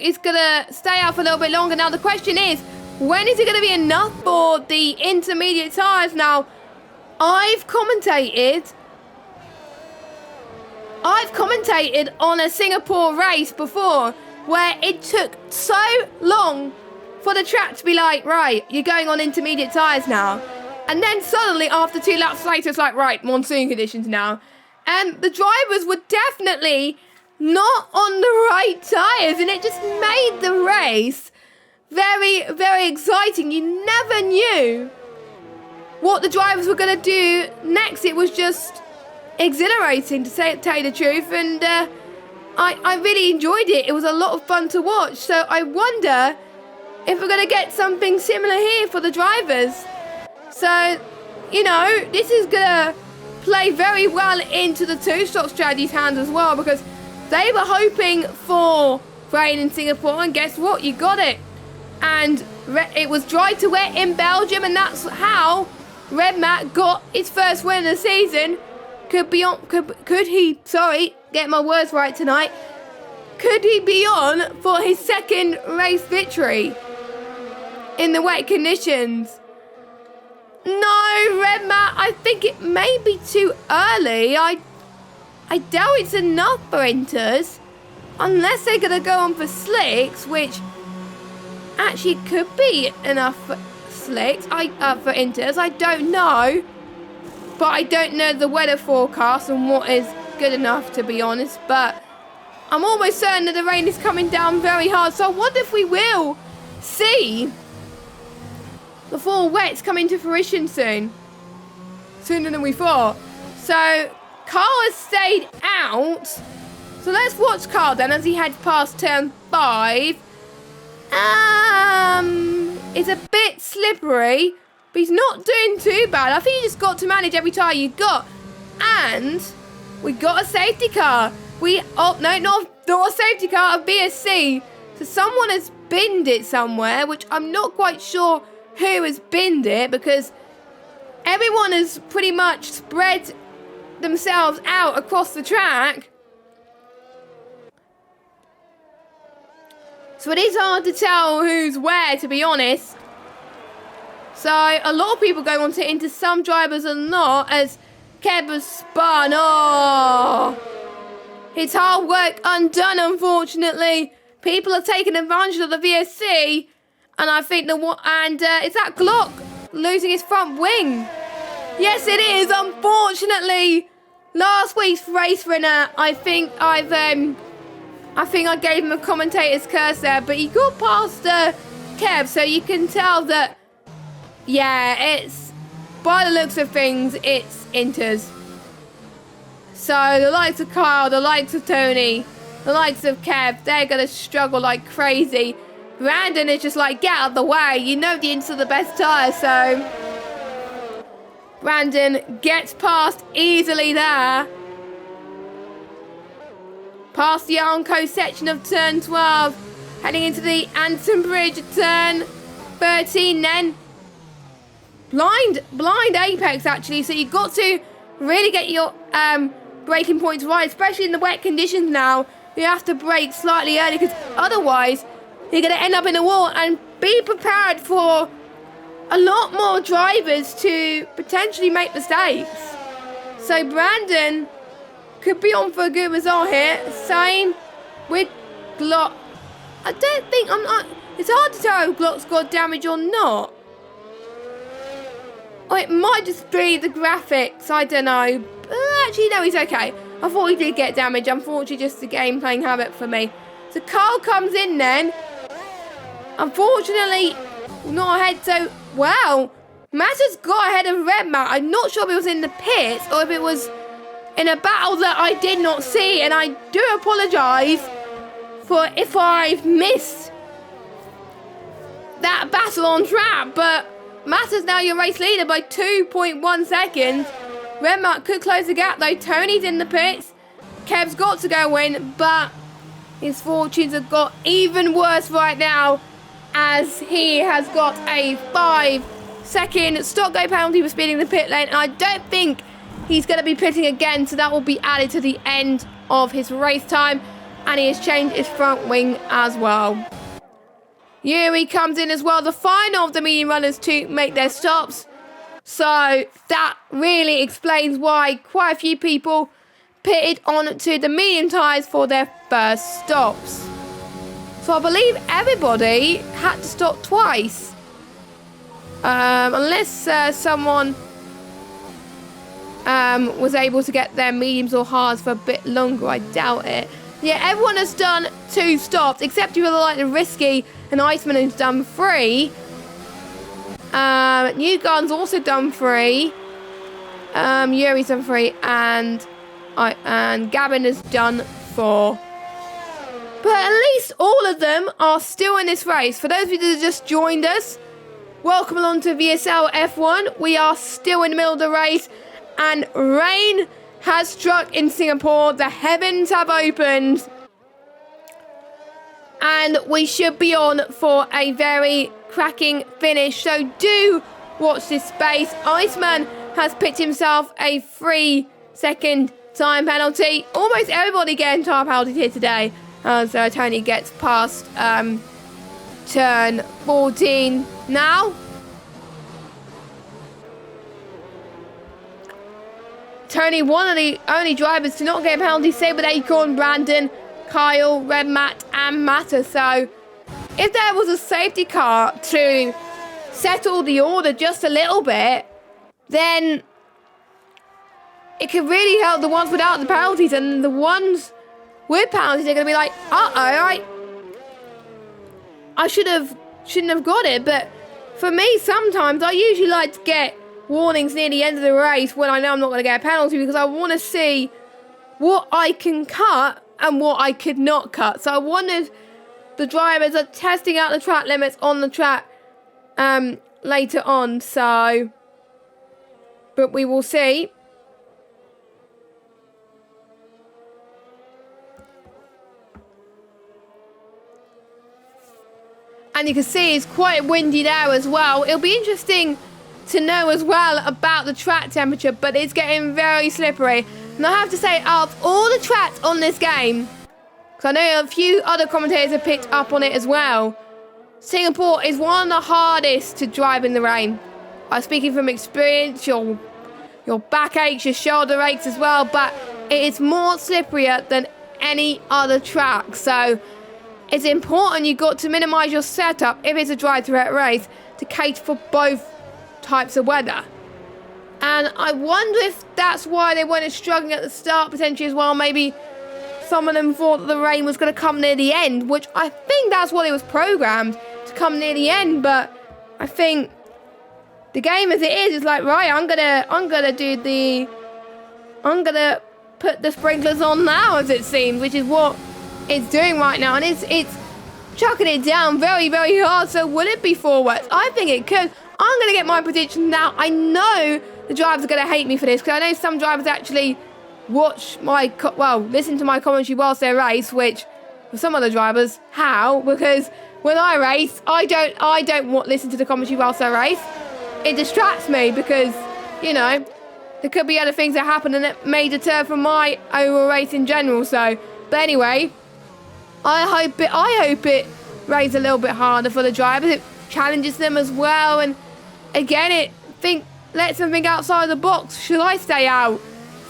is gonna stay out for a little bit longer. Now the question is, when is it gonna be enough for the intermediate tyres? Now, I've commentated on a Singapore race before where it took so long for the track to be like, right, you're going on intermediate tyres now. And then suddenly, after 2 laps later, it's like, right, monsoon conditions now. And the drivers were definitely not on the right tyres. And it just made the race very, very exciting. You never knew what the drivers were going to do next. It was just exhilarating, to tell you the truth. And I really enjoyed it. It was a lot of fun to watch. So I wonder if we're going to get something similar here for the drivers. So, you know, this is going to play very well into the two-stop strategy's hands as well, because they were hoping for rain in Singapore, and guess what? You got it. And it was dry to wet in Belgium, and that's how Red Matt got his first win of the season. Could he, get my words right tonight. Could he be on for his second race victory in the wet conditions? No, Red Matt, I think it may be too early. I doubt it's enough for inters, unless they're going to go on for slicks, which actually could be enough for slicks. For inters, I don't know. But I don't know the weather forecast and what is good enough, to be honest. But I'm almost certain that the rain is coming down very hard. So I wonder if we will see the full wets coming to fruition soon. Sooner than we thought. So Carl has stayed out. So let's watch Carl then as he heads past turn 5. It's a bit slippery, but he's not doing too bad. I think you just got to manage every tyre you got. And we got a safety car. Not a safety car, a VSC. So someone has binned it somewhere, which I'm not quite sure who has binned it, because everyone has pretty much spread themselves out across the track. So it is hard to tell who's where, to be honest. So a lot of people going on to into some drivers are not, as Kev has spun. Oh, his hard work undone, unfortunately. People are taking advantage of the VSC, and I think is that Glock losing his front wing? Yes, it is. Unfortunately, last week's race winner. I think I gave him a commentator's curse there, but he got past Kev, so you can tell that. Yeah, it's by the looks of things, it's inters. So the likes of Kyle, the likes of Tony, the likes of Kev, they're going to struggle like crazy. Brandon is just like, get out of the way. You know the inside of the best tyre, so Brandon gets past easily there. Past the Armco section of turn 12. Heading into the Anson Bridge at turn 13 then. Blind apex actually, so you've got to really get your braking points right, especially in the wet conditions now. You have to brake slightly early because otherwise you're going to end up in a wall, and be prepared for a lot more drivers to potentially make mistakes. So Brandon could be on for a good result here. Same with Glock. I don't think, it's hard to tell if Glock's got damage or not. Or it might just be the graphics, I don't know. Actually, no, he's okay. I thought he did get damage. Unfortunately, just a game playing habit for me. So Carl comes in then. Unfortunately, not ahead. So, wow. Matters got ahead of Red Matt. I'm not sure if it was in the pits or if it was in a battle that I did not see. And I do apologise for if I've missed that battle on track. But Matters now your race leader by 2.1 seconds. Red Matt could close the gap though. Tony's in the pits. Kev's got to go in, but his fortunes have got even worse right now, as he has got a 5-second stop go penalty for speeding the pit lane, and I don't think he's going to be pitting again, so that will be added to the end of his race time, and he has changed his front wing as well. Yuri comes in as well, the final of the medium runners to make their stops, so that really explains why quite a few people pitted onto the medium tyres for their first stops. So I believe everybody had to stop twice. Unless someone was able to get their mediums or hards for a bit longer, I doubt it. Yeah, everyone has done 2 stops, except you really like the Risky and Iceman who's done 3. New Gun's also done 3. Yuri's done 3, and Gavin has done 4. But at least all of them are still in this race. For those of you that have just joined us, welcome along to VSL F1. We are still in the middle of the race, and rain has struck in Singapore. The heavens have opened, and we should be on for a very cracking finish. So do watch this space. Iceman has picked himself a 3-second time penalty. Almost everybody getting time penalties here today. So Tony gets past turn 14 now. Tony, one of the only drivers to not get a penalty, same with Acorn, Brandon, Kyle, Red Matt and Matter. So if there was a safety car to settle the order just a little bit, then it could really help the ones without the penalties, and the ones with penalties are going to be like, I shouldn't have got it. But for me, sometimes I usually like to get warnings near the end of the race when I know I'm not going to get a penalty, because I want to see what I can cut and what I could not cut. So I wondered, the drivers are testing out the track limits on the track later on. So, but we will see. And you can see it's quite windy there as well. It'll be interesting to know as well about the track temperature, but it's getting very slippery. And I have to say, out of all the tracks on this game, because I know a few other commentators have picked up on it as well, Singapore is one of the hardest to drive in the rain. I'm speaking from experience. Your back aches, your shoulder aches as well, but it is more slipperier than any other track. So it's important you've got to minimise your setup if it's a dry threat race to cater for both types of weather. And I wonder if that's why they weren't struggling at the start potentially as well. Maybe some of them thought that the rain was going to come near the end, which I think that's what it was programmed to come near the end. But I think the game as it is like, right, I'm gonna put the sprinklers on now, as it seems, which is what it's doing right now. And it's chucking it down very, very hard. So will it be 4 wets? I think it could. I'm going to get my prediction now. I know the drivers are going to hate me for this, because I know some drivers actually watch my, listen to my commentary whilst they race, which for some other drivers, how? Because when I race, I don't listen to the commentary whilst I race. It distracts me because, you know, there could be other things that happen and it may deter from my overall race in general. So, but anyway, I hope it races a little bit harder for the drivers. It challenges them as well, and again, lets them think outside the box. Should I stay out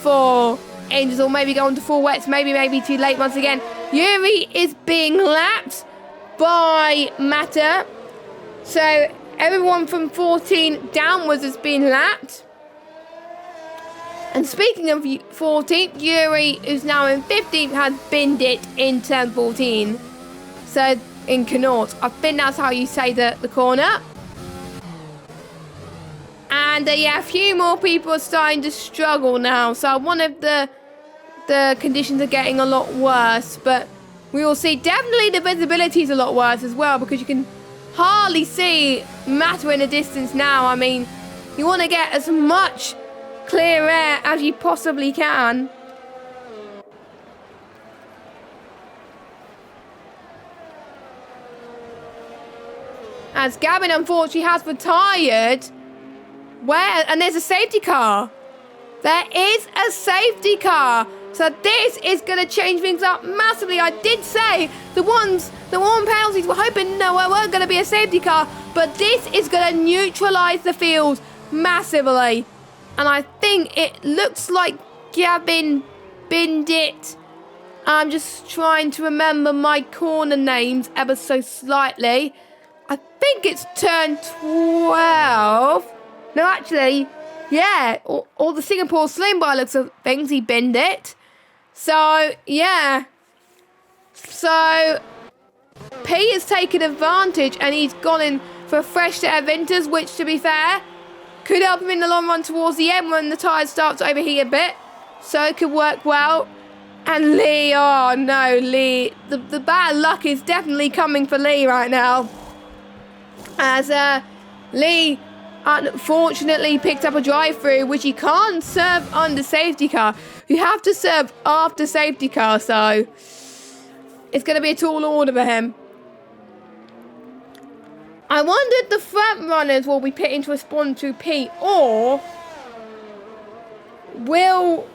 for Angels or maybe go on to 4 wets? Maybe too late once again. Yuri is being lapped by Mata. So everyone from 14 downwards has been lapped. And speaking of 14th, Yuri, who's now in 15th, has binned it in turn 14. So in Connaught, I think that's how you say the corner. And yeah, a few more people are starting to struggle now. So one of the conditions are getting a lot worse. But we will see. Definitely the visibility is a lot worse as well, because you can hardly see Mata in the distance now. I mean, you want to get as much clear air as you possibly can. As Gavin unfortunately has retired. And there's a safety car. There is a safety car. So this is going to change things up massively. I did say the one penalties we're hoping there weren't going to be a safety car, but this is going to neutralise the field massively. And I think it looks like Gavin binned it. I'm just trying to remember my corner names ever so slightly. I think it's turn 12. No, actually, yeah, all the Singapore Slim by looks of things, he binned it. So, yeah. So, P has taken advantage and he's gone in for a fresh set of Inters, which, to be fair, could help him in the long run towards the end when the tyres start to overheat a bit. So it could work well. And Lee, oh no, Lee. The bad luck is definitely coming for Lee right now. As Lee unfortunately picked up a drive-through, which he can't serve under safety car. You have to serve after safety car, so it's going to be a tall order for him. I wonder if the front runners will be pitting to respond to Pete, or will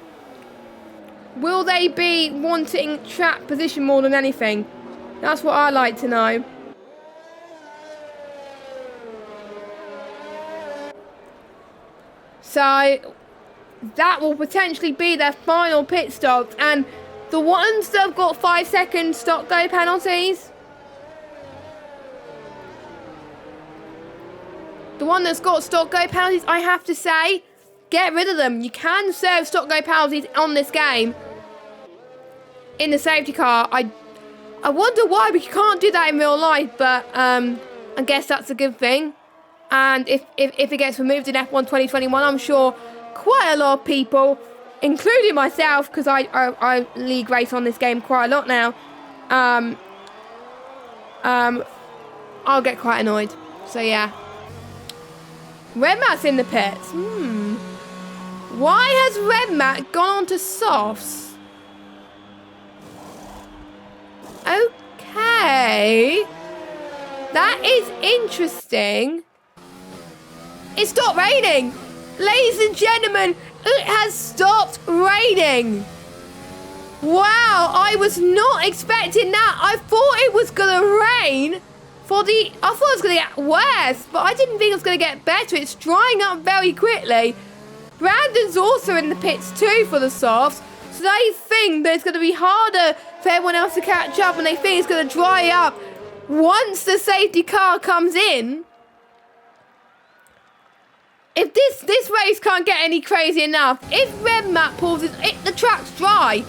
they be wanting track position more than anything? That's what I'd like to know. So that will potentially be their final pit stops, and the ones that have got 5-second stop go penalties. The one that's got stop go penalties, I have to say, get rid of them. You can serve stop go penalties on this game in the safety car. I wonder why, but you can't do that in real life, but I guess that's a good thing. And if it gets removed in F1 2021, I'm sure quite a lot of people, including myself, because I league race on this game quite a lot now, I'll get quite annoyed. So yeah. Red Mat's in the pits. Why has Red Mat gone on to softs? Okay. That is interesting. It stopped raining. Ladies and gentlemen, it has stopped raining. Wow, I was not expecting that. I thought it was going to rain. I thought it was going to get worse, but I didn't think it was going to get better. It's drying up very quickly. Brandon's also in the pits too for the softs, so they think that it's going to be harder for everyone else to catch up, and they think it's going to dry up once the safety car comes in. If this race can't get any crazy enough, if Red Mat pulls the track's dry,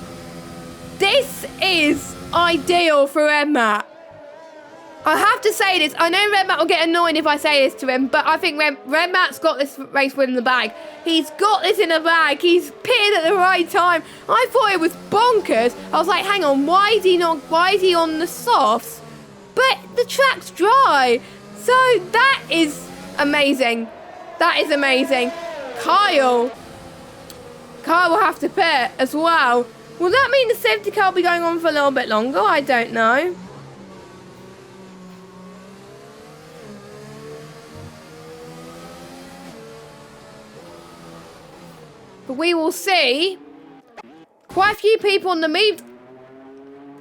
this is ideal for Red Mat. I have to say this. I know Red Matt will get annoyed if I say this to him, but I think Red Matt's got this race win in the bag. He's got this in the bag. He's pitted at the right time. I thought it was bonkers. I was like, hang on, why is he on the softs? But the track's dry. So that is amazing. That is amazing. Kyle will have to pit as well. Will that mean the safety car will be going on for a little bit longer? I don't know. But we will see. Quite a few people on the move.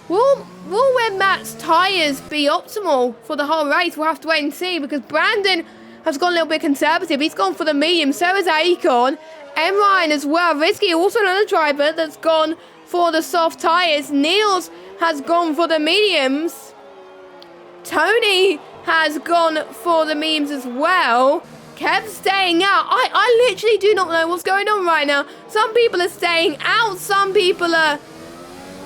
Will Red Matt's tyres be optimal for the whole race? We'll have to wait and see, because Brandon has gone a little bit conservative. He's gone for the medium. So has Acorn. M. Ryan as well. Risky, also another driver that's gone for the soft tyres. Niels has gone for the mediums. Tony has gone for the mediums as well. Kev's staying out. I literally do not know what's going on right now. Some people are staying out. Some people are...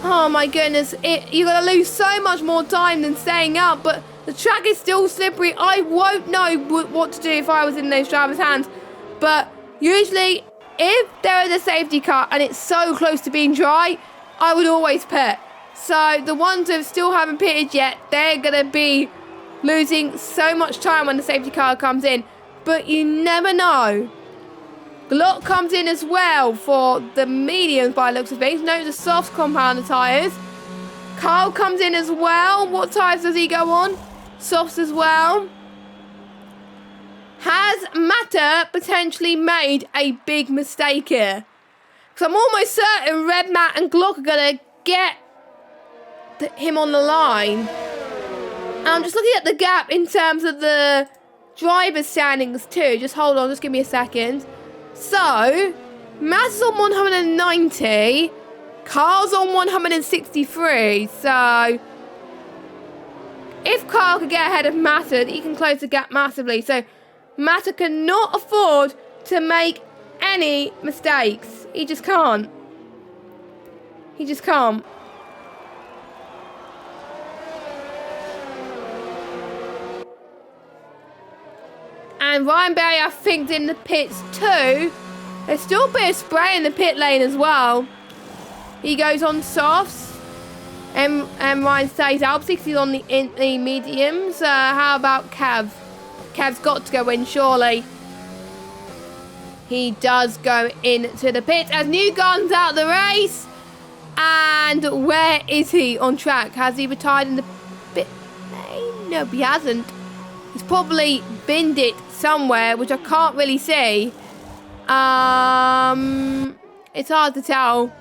Oh my goodness. You're going to lose so much more time than staying out. But the track is still slippery. I won't know what to do if I was in those drivers' hands. But usually, if there is a safety car and it's so close to being dry, I would always pit. So the ones who still haven't pitted yet, they're going to be losing so much time when the safety car comes in. But you never know. Glock comes in as well for the mediums by the looks of things. No, the soft compound tyres. Kyle comes in as well. What tyres does he go on? Softs as well. Has Matter potentially made a big mistake here? Because I'm almost certain Red Matt and Glock are going to get him on the line. And I'm just looking at the gap in terms of the driver standings too. Just hold on, just give me a second. So, Matt's on 190. Carl's on 163. So, if Carl could get ahead of Matter, he can close the gap massively. So, Matter cannot afford to make any mistakes. He just can't. He just can't. And Ryan Berry, I think, in the pits too. There's still a bit of spray in the pit lane as well. He goes on softs. And Ryan stays out. 60 on the mediums. How about Kev? Kev's got to go in, surely. He does go into the pit as New Garden's out of the race. And where is he on track? Has he retired in the pit lane? No, he hasn't. He's probably binned it somewhere, which I can't really see. It's hard to tell,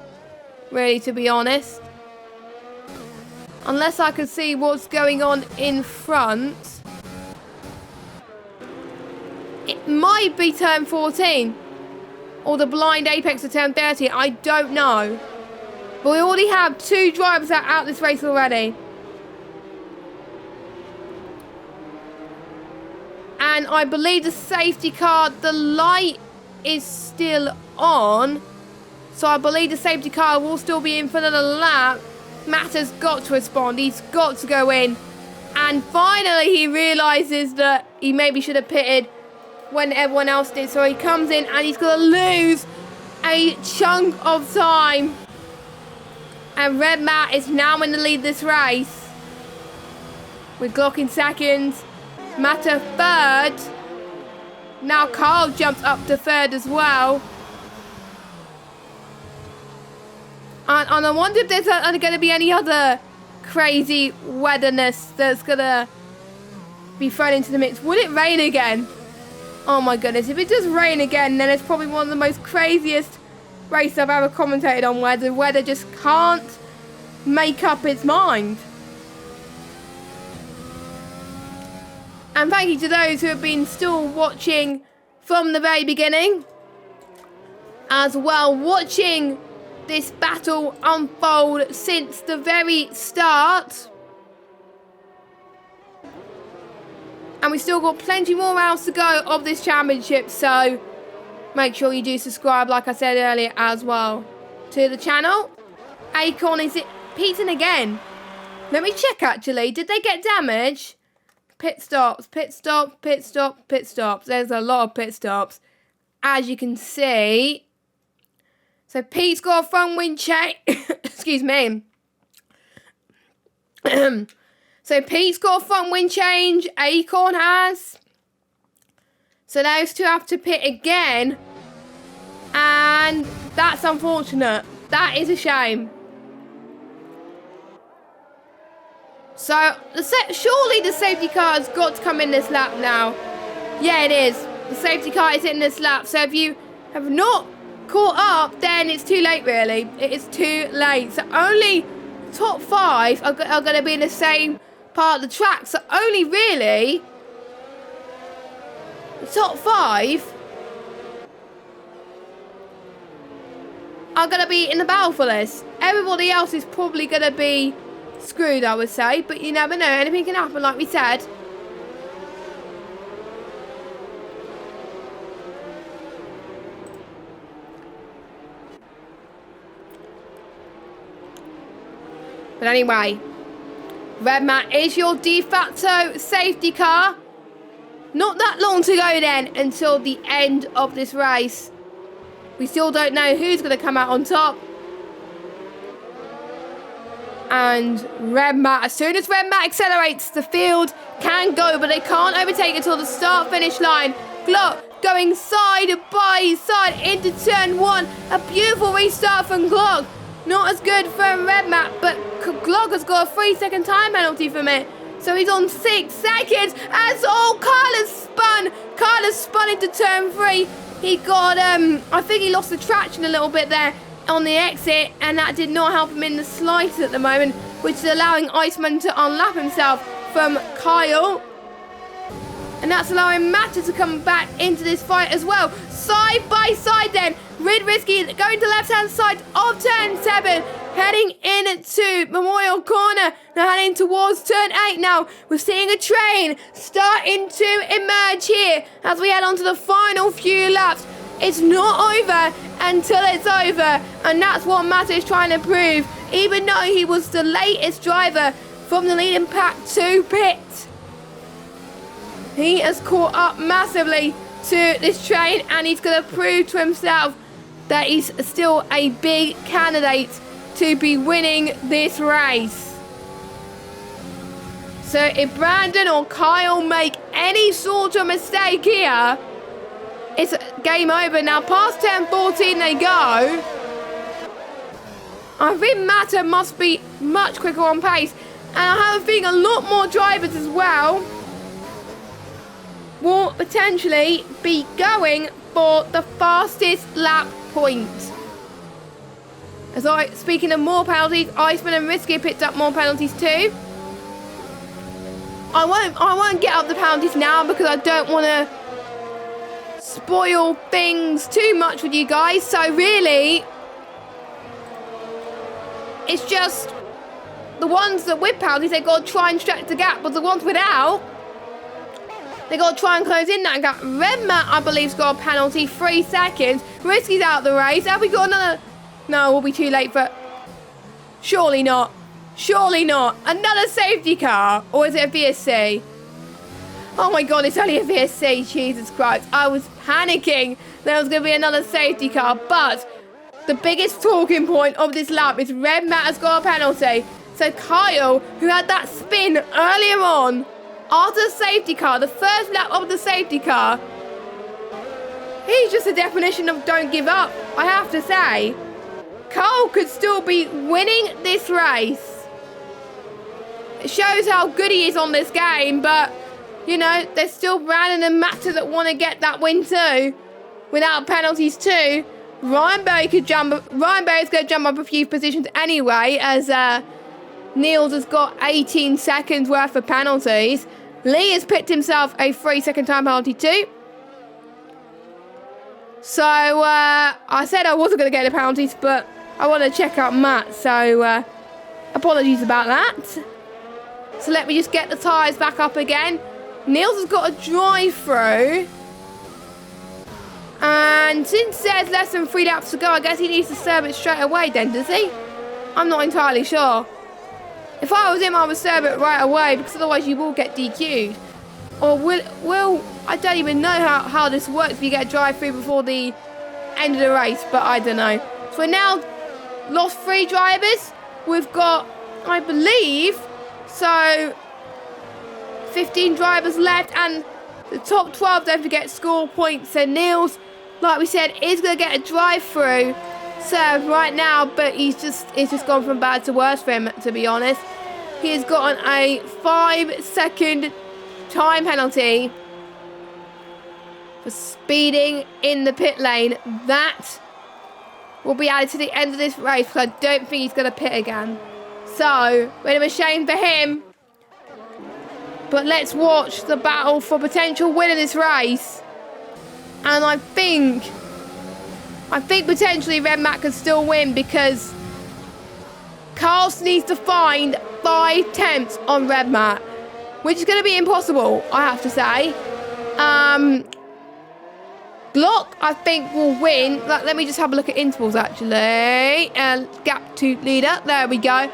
really, to be honest. Unless I can see what's going on in front. It might be turn 14. Or the blind apex of turn 13. I don't know. But we already have 2 drivers out this race already. And I believe the safety car, the light is still on. So I believe the safety car will still be in for another lap. Matt has got to respond. He's got to go in. And finally he realises that he maybe should have pitted when everyone else did. So he comes in and he's going to lose a chunk of time. And Red Matt is now in the lead of this race. With Glock in second. Matter third. Now Carl jumps up to third as well. And I wonder if there's going to be any other crazy weatherness that's going to be thrown into the mix. Would it rain again? Oh my goodness. If it does rain again, then it's probably one of the most craziest races I've ever commentated on, where the weather just can't make up its mind. And thank you to those who have been still watching from the very beginning. As well, watching this battle unfold since the very start. And we've still got plenty more rounds to go of this championship. So make sure you do subscribe, like I said earlier, as well to the channel. Acorn, is it Peterson again? Let me check actually. Did they get damage? pit stops, pit stops, pit stops, pit stops. There's a lot of pit stops, as you can see. So Pete's got a front wing change. Excuse me. So Pete's got a front wing change. Acorn has. So those two have to pit again. And that's unfortunate. That is a shame. So, surely the safety car has got to come in this lap now. Yeah, it is. The safety car is in this lap. So if you have not caught up, then it's too late, really. It is too late. So only top 5 are going to be in the same part of the track. So only really the top 5 are going to be in the battle for this. Everybody else is probably going to be screwed, I would say, but you never know. Anything can happen, like we said. But anyway, Red Mat is your de facto safety car. Not that long to go then until the end of this race. We still don't know who's going to come out on top. And Red Mat, as soon as Red Mat accelerates, the field can go, but they can't overtake until the start-finish line. Glock going side by side into turn 1. A beautiful restart from Glock. Not as good from Red Mat, but Glock has got a 3-second time penalty from it. So he's on 6 seconds as Carlos spun into turn 3. He got, I think he lost the traction a little bit there on the exit, and that did not help him in the slightest at the moment, which is allowing Iceman to unlap himself from Kyle. And that's allowing Matter to come back into this fight as well. Side by side then, Risky going to left-hand side of turn 7, heading into Memorial Corner. Now heading towards turn 8 now. We're seeing a train starting to emerge here as we head on to the final few laps. It's not over until it's over, and that's what Matter is trying to prove, even though he was the latest driver from the leading pack to pit. He has caught up massively to this train, and he's going to prove to himself that he's still a big candidate to be winning this race. So if Brandon or Kyle make any sort of mistake here, it's game over. Now past turn 14 they go. I think Matter must be much quicker on pace, and I have a feeling a lot more drivers as well will potentially be going for the fastest lap point. Speaking of more penalties, Iceman and Risky picked up more penalties too. I won't get up the penalties now because I don't want to spoil things too much with you guys. So really, it's just the ones that with penalties, they got to try and stretch the gap, but the ones without, they got to try and close in that gap. Red Mat, I believe, has got a penalty, 3 seconds. Risky's out of the race. Have we got another? No, we'll be too late for... Surely not. Surely not. Another safety car? Or is it a VSC? Oh my God, it's only a VSC. Jesus Christ. I was panicking there was going to be another safety car. But the biggest talking point of this lap is Red Mat has got a penalty. So Kyle, who had that spin earlier on, after the safety car, the first lap of the safety car, he's just a definition of don't give up, I have to say. Kyle could still be winning this race. It shows how good he is on this game, but, you know, there's still Brandon and Matter that want to get that win too, without penalties too. Ryan Berry's going to jump up a few positions anyway, as Niels has got 18 seconds worth of penalties. Lee has picked himself a 3-second time penalty too. So, I said I wasn't going to get the penalties, but I want to check out Matt. So, apologies about that. So, let me just get the tyres back up again. Niels has got a drive-through. And since there's less than 3 laps to go, I guess he needs to serve it straight away then, does he? I'm not entirely sure. If I was him, I would serve it right away, because otherwise you will get DQ'd. Or will I don't even know how this works if you get a drive-through before the end of the race, but I don't know. So we're now lost 3 drivers. We've got, I believe, so 15 drivers left, and the top 12, don't forget, score points. So Niels, like we said, is going to get a drive-through serve right now, but it's just gone from bad to worse for him, to be honest. He has gotten a 5-second time penalty for speeding in the pit lane. That will be added to the end of this race, because I don't think he's going to pit again. So, bit of a shame for him. But let's watch the battle for potential win of this race. And I think potentially Red Matt could still win, because Carlos needs to find 5 tenths on Red Matt, which is going to be impossible, I have to say. Glock, I think, will win. Let me just have a look at intervals, actually. Gap to leader. There we go.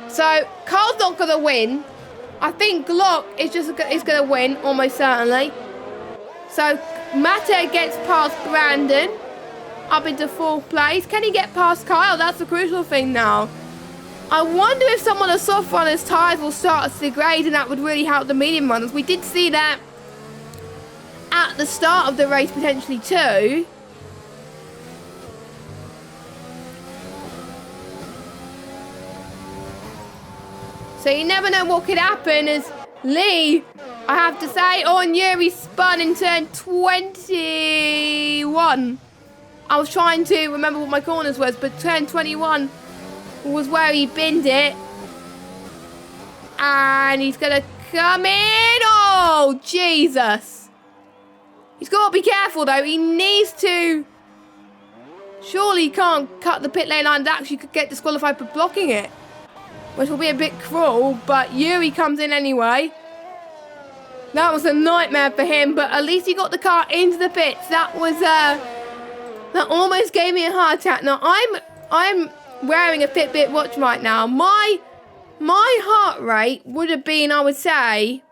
So, Carl's not going to win. I think Glock is going to win, almost certainly. So, Mata gets past Brandon up into 4th place. Can he get past Kyle? That's the crucial thing now. I wonder if some of the soft runners' tyres will start to degrade, and that would really help the medium runners. We did see that at the start of the race, potentially too. So you never know what could happen, as Lee, I have to say, on Yuri spun in turn 21. I was trying to remember what my corners was, but turn 21 was where he binned it. And he's going to come in. Oh, Jesus. He's got to be careful, though. He needs to. Surely he can't cut the pit lane line and actually could get disqualified for blocking it, which will be a bit cruel, but Yuri comes in anyway. That was a nightmare for him, but at least he got the car into the pits. That almost gave me a heart attack. Now, I'm wearing a Fitbit watch right now. My heart rate would have been, I would say,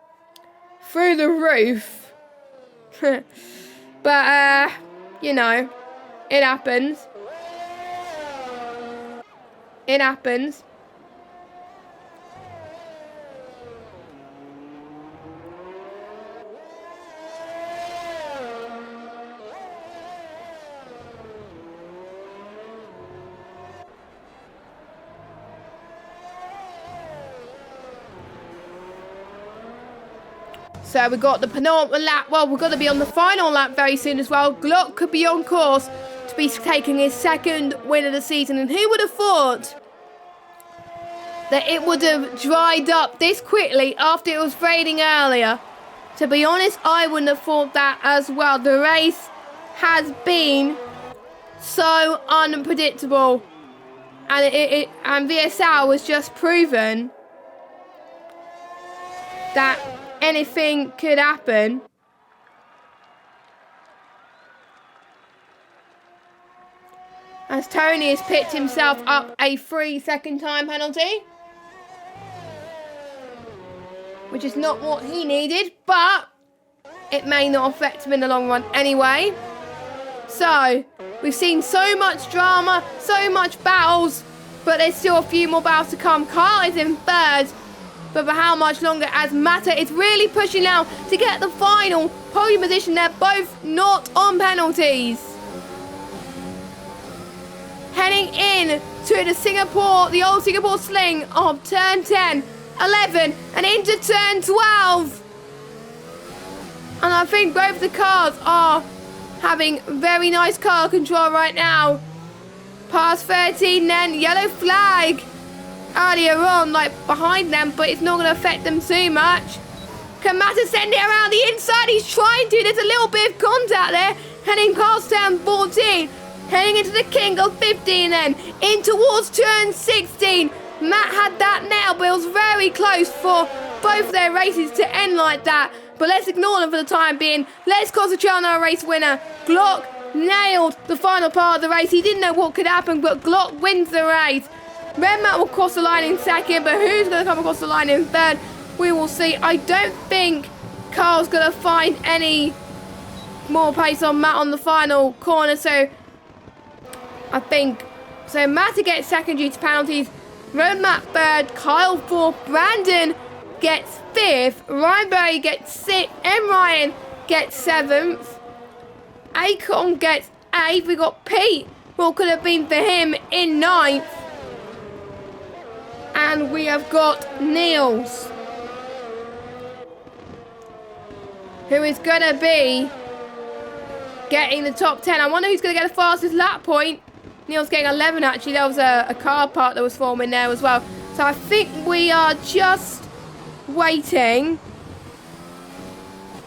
through the roof. But, you know, it happens. It happens. So we've got the penultimate lap. Well, we're going to be on the final lap very soon as well. Glock could be on course to be taking his 2nd win of the season. And who would have thought that it would have dried up this quickly after it was raining earlier? To be honest, I wouldn't have thought that as well. The race has been so unpredictable. And VSL was just proven that anything could happen. As Tony has picked himself up a 3-second time penalty, which is not what he needed, but it may not affect him in the long run anyway. So, we've seen so much drama, so much battles, but there's still a few more battles to come. Carl is in 3rd. But for how much longer, as Mata is really pushing now to get the final podium position. They're both not on penalties. Heading in to the old Singapore sling of turn 10, 11, and into turn 12. And I think both the cars are having very nice car control right now. Past 13, then yellow flag earlier on, like behind them, but it's not going to affect them too much. Can Mata send it around the inside? He's trying to. There's a little bit of contact there. Heading past turn 14. Heading into the king of 15 then. In towards turn 16. Matt had that nailed, but it was very close for both their races to end like that. But let's ignore them for the time being. Let's concentrate on our race winner. Glock nailed the final part of the race. He didn't know what could happen, but Glock wins the race. Red Matt will cross the line in 2nd, but who's going to come across the line in 3rd? We will see. I don't think Carl's going to find any more pace on Matt on the final corner. So I think... So Matt gets second due to penalties. Red Matt third. Kyle fourth. Brandon gets fifth. Ryan Berry gets sixth. And Ryan gets seventh. Acorn gets eighth. We got Pete. What could have been for him in ninth. And we have got Niels, who is going to be getting the top 10. I wonder who's going to get the fastest lap point. Niels getting 11, actually. There was a car park that was forming there as well. So I think we are just waiting.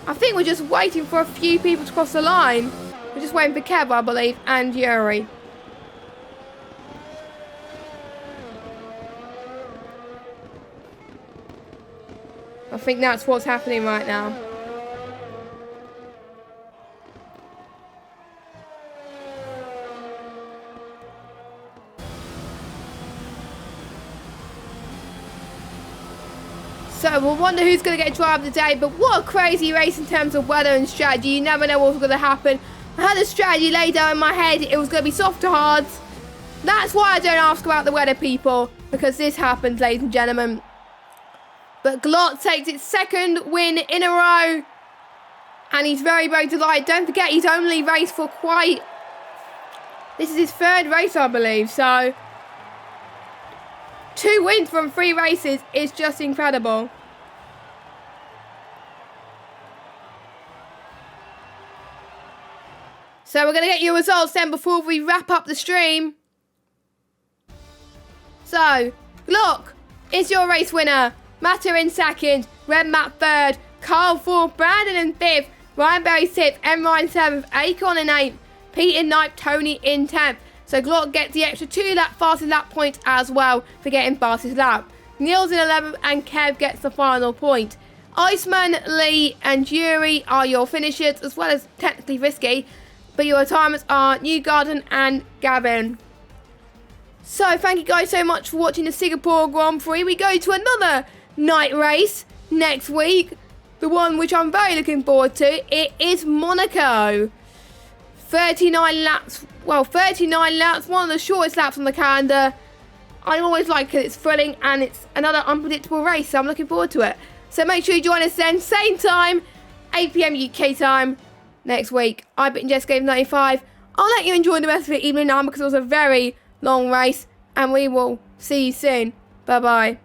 I think we're just waiting for a few people to cross the line. We're just waiting for Kev, I believe, and Yuri. I think that's what's happening right now. So we'll wonder who's going to get drive of the day. But what a crazy race in terms of weather and strategy. You never know what's going to happen. I had a strategy laid down in my head. It was going to be soft to hards. That's why I don't ask about the weather, people. Because this happens, ladies and gentlemen. But Glot takes its second win in a row. And he's very, very delighted. Don't forget, he's only raced for quite... This is his third race, I believe. So 2 wins from 3 races is just incredible. So we're going to get your results then before we wrap up the stream. So, Glock is your race winner. Matter in second, Red Matt third, Carl fourth, Brandon in fifth, Ryan Berry sixth, M Ryan seventh, Acorn in eighth, Pete in ninth, Tony in 10th. So Glock gets the extra 2 fastest lap points as well for getting fastest lap. Niels in 11th and Kev gets the final point. Iceman, Lee and Yuri are your finishers, as well as technically Risky, but your retirements are Newgarden and Gavin. So thank you guys so much for watching the Singapore Grand Prix. We go to another night race next week. The one which I'm very looking forward to. It is Monaco. 39 laps. Well, 39 laps. One of the shortest laps on the calendar. I always like it. It's thrilling and it's another unpredictable race. So I'm looking forward to it. So make sure you join us then. Same time. 8 PM UK time next week. I've been Jessica95. I'll let you enjoy the rest of the evening now because it was a very long race. And we will see you soon. Bye bye.